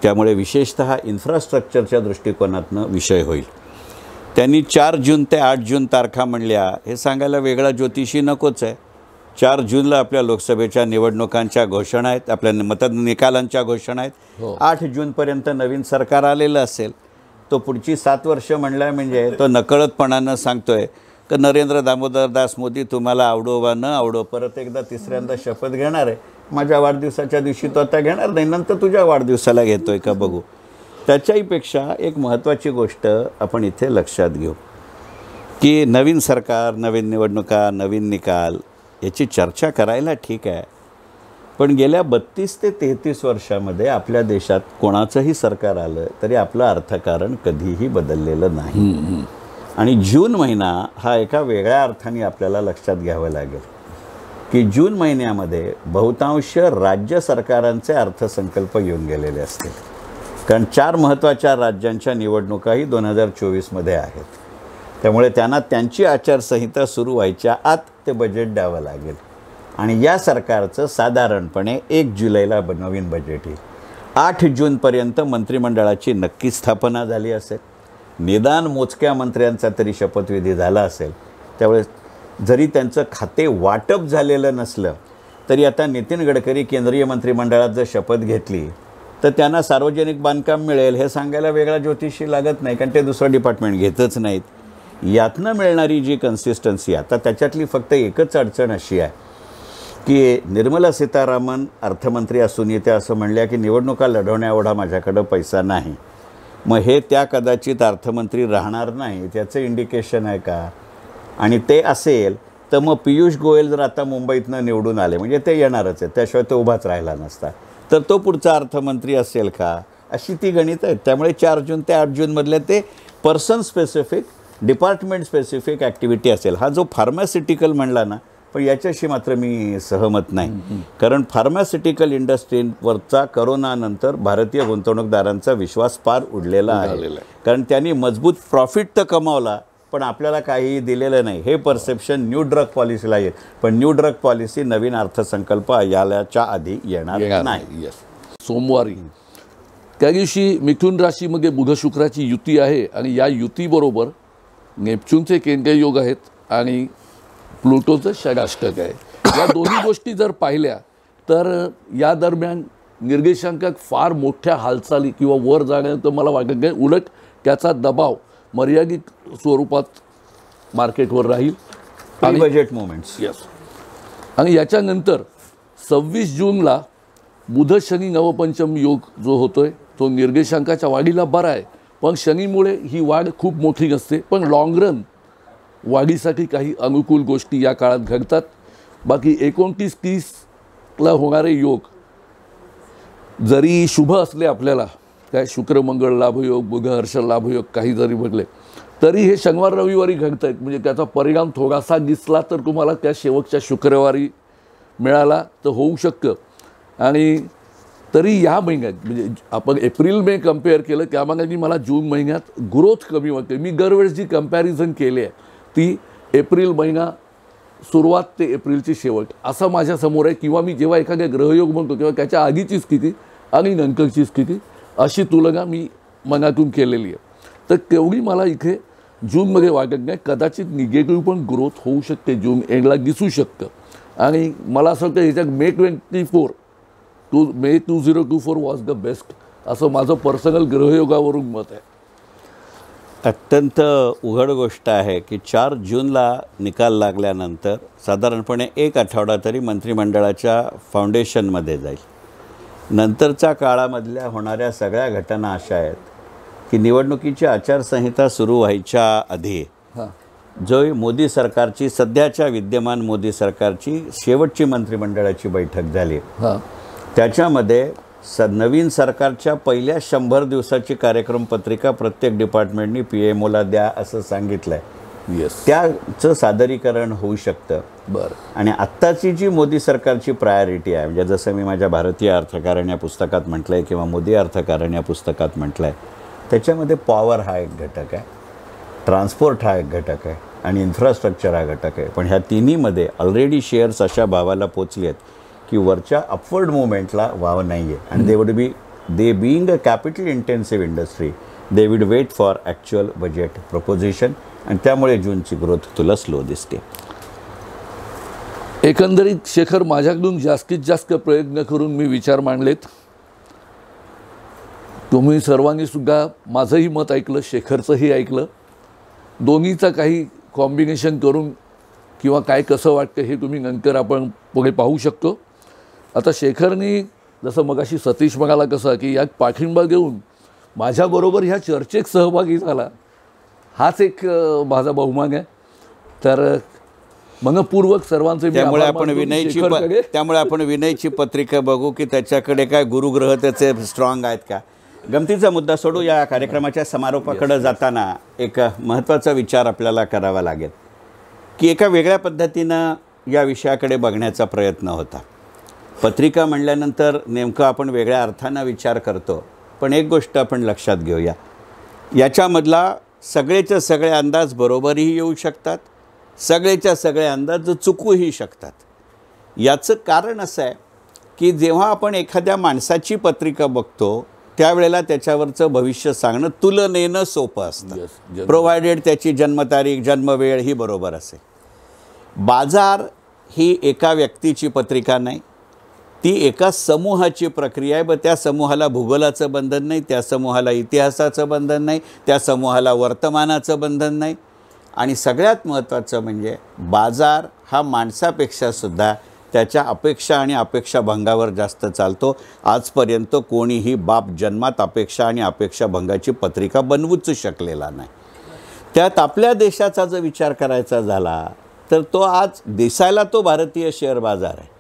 त्यामुळे विशेषतः इन्फ्रास्ट्रक्चरच्या दृष्टिकोनातनं विषय होईल. त्यांनी 4 जून ते 8 जून तारखा म्हणल्या हे सांगायला वेगळा ज्योतिषी नकोच आहे. 4 जूनला आपल्या लोकसभेच्या निवडणुकांच्या घोषणा आहेत, आपल्या निकालांच्या घोषणा आहेत. 8 जूनपर्यंत नवीन सरकार आलेलं असेल. तो पुढची 7 वर्ष म्हणलाय म्हणजे तो नकळतपणानं सांगतोय की नरेंद्र दामोदर दास मोदी तुम्हाला आवडो वा न आवडो परत एकदा तिसऱ्यांदा शपथ घेणार आहे. माझ्या वाढदिवसाच्या दिवशी तो आता घेणार नाही, नंतर तुझ्या वाढदिवसाला घेतोय का बघू. त्याच्याहीपेक्षा एक महत्त्वाची गोष्ट आपण इथे लक्षात घेऊ की नवीन सरकार, नवीन निवडणुका, नवीन निकाल याची चर्चा करायला ठीक आहे, पण गेल्या 32 ते 33 वर्षामध्ये आपल्या देशात कोणाचंही सरकार आलं तरी आपलं अर्थकारण कधीही बदललेलं नाही. आणि जून महिना हा एका वेगळ्या अर्थाने आपल्याला लक्षात घ्यावं लागेल की जून महिन्यामध्ये बहुतांश राज्य सरकारांचे अर्थसंकल्प येऊन गेलेले असतील. कारण 4 महत्त्वाच्या राज्यांच्या निवडणुकाही 2024मध्ये आहेत. त्यामुळे त्यांना त्यांची आचारसंहिता सुरू व्हायच्या आत ते बजेट द्यावं लागेल आणि या सरकारचं साधारणपणे 1 जुलैला नवीन बजेट येईल. 8 जूनपर्यंत मंत्रिमंडळाची नक्की स्थापना झाली असेल, निदान मोजक्या मंत्र्यांचा तरी शपथविधी झाला असेल. त्यामुळे जरी त्यांचं खाते वाटप झालेलं नसलं तरी आता नितीन गडकरी केंद्रीय मंत्रिमंडळात जर शपथ घेतली तर त्यांना सार्वजनिक बांधकाम मिळेल हे सांगायला वेगळा ज्योतिषी लागत नाही, कारण ते दुसरं डिपार्टमेंट घेतच नाहीत. यातनं मिळणारी जी कन्सिस्टन्सी आता त्याच्यातली फक्त एकच अडचण अशी आहे की निर्मला सीतारामन अर्थमंत्री असून येते असं म्हणल्या की निवडणुका लढवण्या एवढा माझ्याकडं पैसा नाही. मग हे त्या कदाचित अर्थमंत्री राहणार नाही त्याचं इंडिकेशन आहे का. आणि ते असेल तर मग पियुष गोयल जर आता मुंबईतनं निवडून आले म्हणजे ते येणारच आहे, त्याशिवाय तो उभाच राहिला नसता, तर तो पुढचा अर्थमंत्री असेल का, अशी ती गणित आहेत. त्यामुळे 4 जून ते 8 जूनमधले ते person specific, department specific activity असेल. हा जो फार्मास्युटिकल म्हणला ना, पण याच्याशी मात्र मी सहमत नाही. कारण फार्मास्युटिकल इंडस्ट्रीवरचा करोनानंतर भारतीय गुंतवणूकदारांचा विश्वास फार उडलेला आहे. कारण त्यांनी मजबूत प्रॉफिट तर कमावला पण आपल्याला काही दिलेलं नाही, हे परसेप्शन न्यू ड्रग पॉलिसीला येईल. पण न्यू ड्रग पॉलिसी नवीन अर्थसंकल्प याच्या आधी येणार नाही. सोमवारी त्या दिवशी मिथुन राशीमध्ये बुध शुक्राची युती आहे आणि या युतीबरोबर नेपच्यूनचे केंद्रीय योग आहेत आणि प्लुटोचं षडाष्टक आहे. या दोन्ही गोष्टी जर पाहिल्या तर या दरम्यान निर्देशांकात फार मोठ्या हालचाली किंवा वर जाण्याचं मला वाटत नाही. उलट त्याचा दबाव मर्यादित स्वरूपात मार्केटवर राहील. आणि बजेट मुवमेंट्स आणि याच्यानंतर 26 जूनला बुध शनी नवपंचम योग जो होतोय तो निर्देशांकाच्या वाढीला बरा आहे, पण शनीमुळे ही वाढ खूप मोठी नसते. पण लाँग रन वाढीसाठी काही अनुकूल गोष्टी या काळात घडतात. बाकी 29-30ला होणारे योग जरी शुभ असले आपल्याला, काय शुक्र मंगळ लाभयोग, बुध हर्ष लाभयोग काही जरी म्हटले तरी हे शनिवार रविवारी घडत आहेत. म्हणजे त्याचा परिणाम थोडासा दिसला तर तुम्हाला त्या शेवटच्या शुक्रवारी मिळाला तर होऊ शकतं. आणि तरी या महिन्यात म्हणजे आपण एप्रिल मे कम्पेअर केलं त्यामागे मला जून महिन्यात ग्रोथ कमी वाटते. मी दरवेळेस जी कंपॅरिझन केली आहे ती एप्रिल महिना सुरुवात ते एप्रिलची शेवट असं माझ्यासमोर आहे. किंवा मी जेव्हा एखाद्या ग्रहयोग म्हणतो तेव्हा त्याच्या आधीची स्थिती आणि नंतरची स्थिती अशी तुलना मी मनातून केलेली आहे. तर तेवढी मला इथे जूनमध्ये वाटत नाही. कदाचित निगेटिव्ह पण ग्रोथ होऊ शकते, जून एंडला दिसू शकतं. आणि मला असं वाटतं ह्याच्यात मे 2024 वॉज द बेस्ट असं माझं पर्सनल ग्रहयोगावरून मत आहे. अत्यंत उघड गोष्ट आहे की 4 जूनला निकाल लागल्यानंतर साधारणपणे 1 आठवडा तरी मंत्रिमंडळाच्या फाउंडेशनमध्ये जाईल. नंतरच्या काळामधल्या होणाऱ्या सगळ्या घटना अशा आहेत की निवडणुकीची आचारसंहिता सुरू व्हायच्या आधी जो मोदी सरकारची सध्याच्या विद्यमान मोदी सरकारची शेवटची मंत्रिमंडळाची बैठक झाली त्याच्यामध्ये नवीन सरकारच्या पहिल्या 100 दिवसाची कार्यक्रम पत्रिका प्रत्येक डिपार्टमेंटनी PMOला द्या असं सांगितलं आहे. त्याचं सादरीकरण होऊ शकतं. आणि आत्ताची जी मोदी सरकारची प्रायोरिटी आहे म्हणजे जसं मी माझ्या भारतीय अर्थकारण या पुस्तकात म्हटलं आहे किंवा मोदी अर्थकारण या पुस्तकात म्हटलं आहे त्याच्यामध्ये पॉवर हा एक घटक आहे, ट्रान्सपोर्ट हा एक घटक आहे आणि इन्फ्रास्ट्रक्चर हा घटक आहे. पण ह्या तिन्हीमध्ये ऑलरेडी शेअर्स अशा भावाला पोचले आहेत की वरच्या अपवर्ड मुवमेंटला वाव नाही आहे. आणि they being a capital intensive industry they would wait for actual budget proposition आणि त्यामुळे जूनची ग्रोथ तुला स्लो दिसते. एकंदरीत शेखर माझ्याकडून जास्तीत जास्त प्रयत्न करून मी विचार मांडलेत. तुम्ही सर्वांनी सुद्धा माझंही मत ऐकलं, शेखरचंही ऐकलं. दोन्हीचं काही कॉम्बिनेशन करून किंवा काय कसं वाटतं हे तुम्ही नंतर आपण पुढे पाहू शकतो. आता शेखरनी जसं मगाशी सतीश म्हणाला कसं की यात पाठिंबा देऊन माझ्याबरोबर ह्या चर्चेत सहभागी झाला हाच एक माझा बहुमान आहे. तर मनपूर्वक सर्वांचे त्यामुळे आपण विनयची पत्रिका बघू की त्याच्याकडे काय गुरुग्रह त्याचे स्ट्रॉंग आहेत का. गमतीचा मुद्दा सोडू. या कार्यक्रमाच्या समारोपाकडे जाताना एक महत्त्वाचा विचार आपल्याला करावा लागेल की एका वेगळ्या पद्धतीनं या विषयाकडे बघण्याचा प्रयत्न होता. पत्रिका म्हणल्यानंतर नेमकं आपण वेगळ्या अर्थानं विचार करतो. पण एक गोष्ट आपण लक्षात घेऊया, याच्यामधला सगळेच्या सगळे अंदाज बरोबरही येऊ शकतात, सगळेच्या सगळे अंदाज चुकूही शकतात. याचं कारण असं आहे की जेव्हा आपण एखाद्या माणसाची पत्रिका बघतो त्यावेळेला त्याच्यावरचं भविष्य सांगणं तुलनेनं सोपं असतं, प्रोव्हायडेड त्याची जन्मतारीख जन्मवेळ ही बरोबर असेल. बाजार ही एका व्यक्तीची पत्रिका नाही, ती एका समूहाची प्रक्रिया आहे. त्या समूहाला भूगोलाचं बंधन नाही, त्या समूहाला इतिहासाचं बंधन नाही, त्या समूहाला वर्तमानाचं बंधन नाही. आणि सगळ्यात महत्त्वाचं म्हणजे बाजार हा माणसापेक्षासुद्धा त्याच्या अपेक्षा आणि अपेक्षाभंगावर जास्त चालतो. आजपर्यंत कोणीही बाप जन्मात अपेक्षा आणि अपेक्षाभंगाची पत्रिका बनवूच शकलेला नाही. त्यात आपल्या देशाचा जर विचार करायचा झाला तर तो आज दिसायला तो भारतीय शेअर बाजार आहे.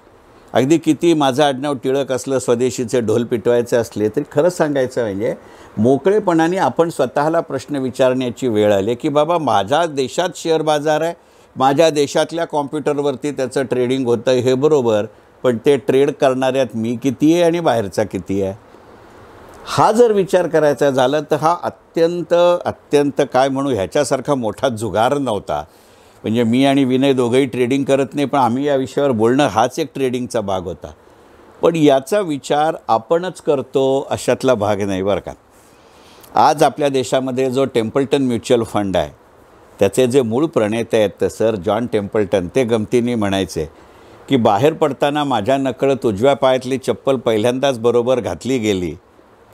अगदी किती माझं आडनाव टिळक असलं, स्वदेशीचे ढोल पिटवायचे असले तरी खरं सांगायचं म्हणजे मोकळेपणाने आपण स्वतःला प्रश्न विचारण्याची वेळ आली की बाबा माझ्या देशात शेअर बाजार आहे, माझ्या देशातल्या कॉम्प्युटरवरती त्याचं ट्रेडिंग होतं हे बरोबर, पण ते ट्रेड करणाऱ्यात मी किती आहे आणि बाहेरचा किती आहे. हा जर विचार करायचा झाला तर हा अत्यंत काय म्हणू ह्याच्यासारखा मोठा जुगार नव्हता. म्हणजे मी आणि विनय दोघंही ट्रेडिंग करत नाही, पण आम्ही या विषयावर बोलणं हाच एक ट्रेडिंगचा भाग होता. पण याचा विचार आपणच करतो अशातला भाग नाही बरं का. आज आपल्या देशामध्ये जो टेम्पल्टन म्युच्युअल फंड आहे त्याचे जे मूळ प्रणेते आहेत सर जॉन टेम्पल्टन, ते गमतीने म्हणायचे की बाहेर पडताना माझ्या नकळत उजव्या पायातली चप्पल पहिल्यांदाच बरोबर घातली गेली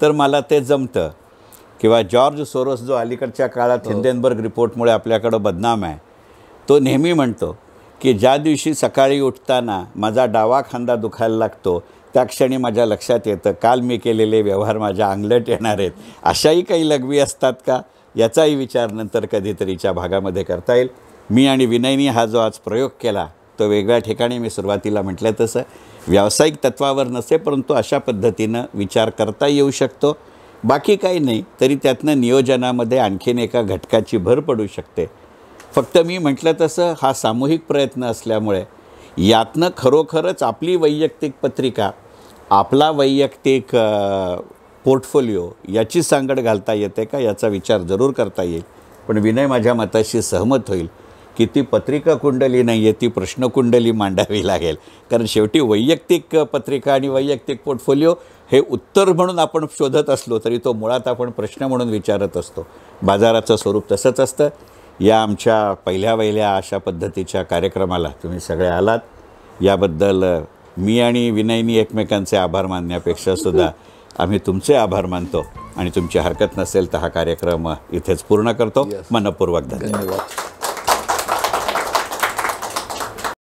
तर मला ते जमतं. किंवा जॉर्ज सोरोस जो अलीकडच्या काळात हिंडेनबर्ग रिपोर्टमुळे आपल्याकडं बदनाम आहे, तो नेहमी म्हणतो की ज्या दिवशी सकाळी उठताना माझा डावा खांदा दुखायला लागतो त्या क्षणी माझ्या लक्षात येतं काल मी केलेले व्यवहार माझ्या अंगलट येणार आहेत. अशाही काही लघवी असतात का याचाही विचार नंतर कधीतरीच्या भागामध्ये करता येईल. मी आणि विनयनी हा जो आज प्रयोग केला तो वेगळ्या ठिकाणी मी सुरुवातीला म्हटलं तसं व्यावसायिक तत्वावर नसे, परंतु अशा पद्धतीनं विचार करता येऊ शकतो. बाकी काही नाही तरी त्यातनं नियोजनामध्ये आणखीन एका घटकाची भर पडू शकते. फक्त मी म्हटलं तसं हा सामूहिक प्रयत्न असल्यामुळे यातनं खरोखरच आपली वैयक्तिक पत्रिका, आपला वैयक्तिक पोर्टफोलिओ याची सांगड घालता येते का याचा विचार जरूर करता येईल. पण विनय माझ्या मताशी सहमत होईल की ती पत्रिका कुंडली नाही आहे, ती प्रश्नकुंडली मांडावी लागेल. कारण शेवटी वैयक्तिक पत्रिका आणि वैयक्तिक पोर्टफोलिओ हे उत्तर म्हणून आपण शोधत असलो तरी तो मुळात आपण प्रश्न म्हणून विचारत असतो. बाजाराचं स्वरूप तसंच असतं. या आमच्या पहिल्या अशा पद्धतीच्या कार्यक्रमाला तुम्ही सगळे आलात याबद्दल मी आणि विनयनी एकमेकांचे आभार मानण्यापेक्षा सुद्धा आम्ही तुमचे आभार मानतो आणि तुमची हरकत नसेल तर हा कार्यक्रम इथेच पूर्ण करतो. मनपूर्वक धन्यवाद.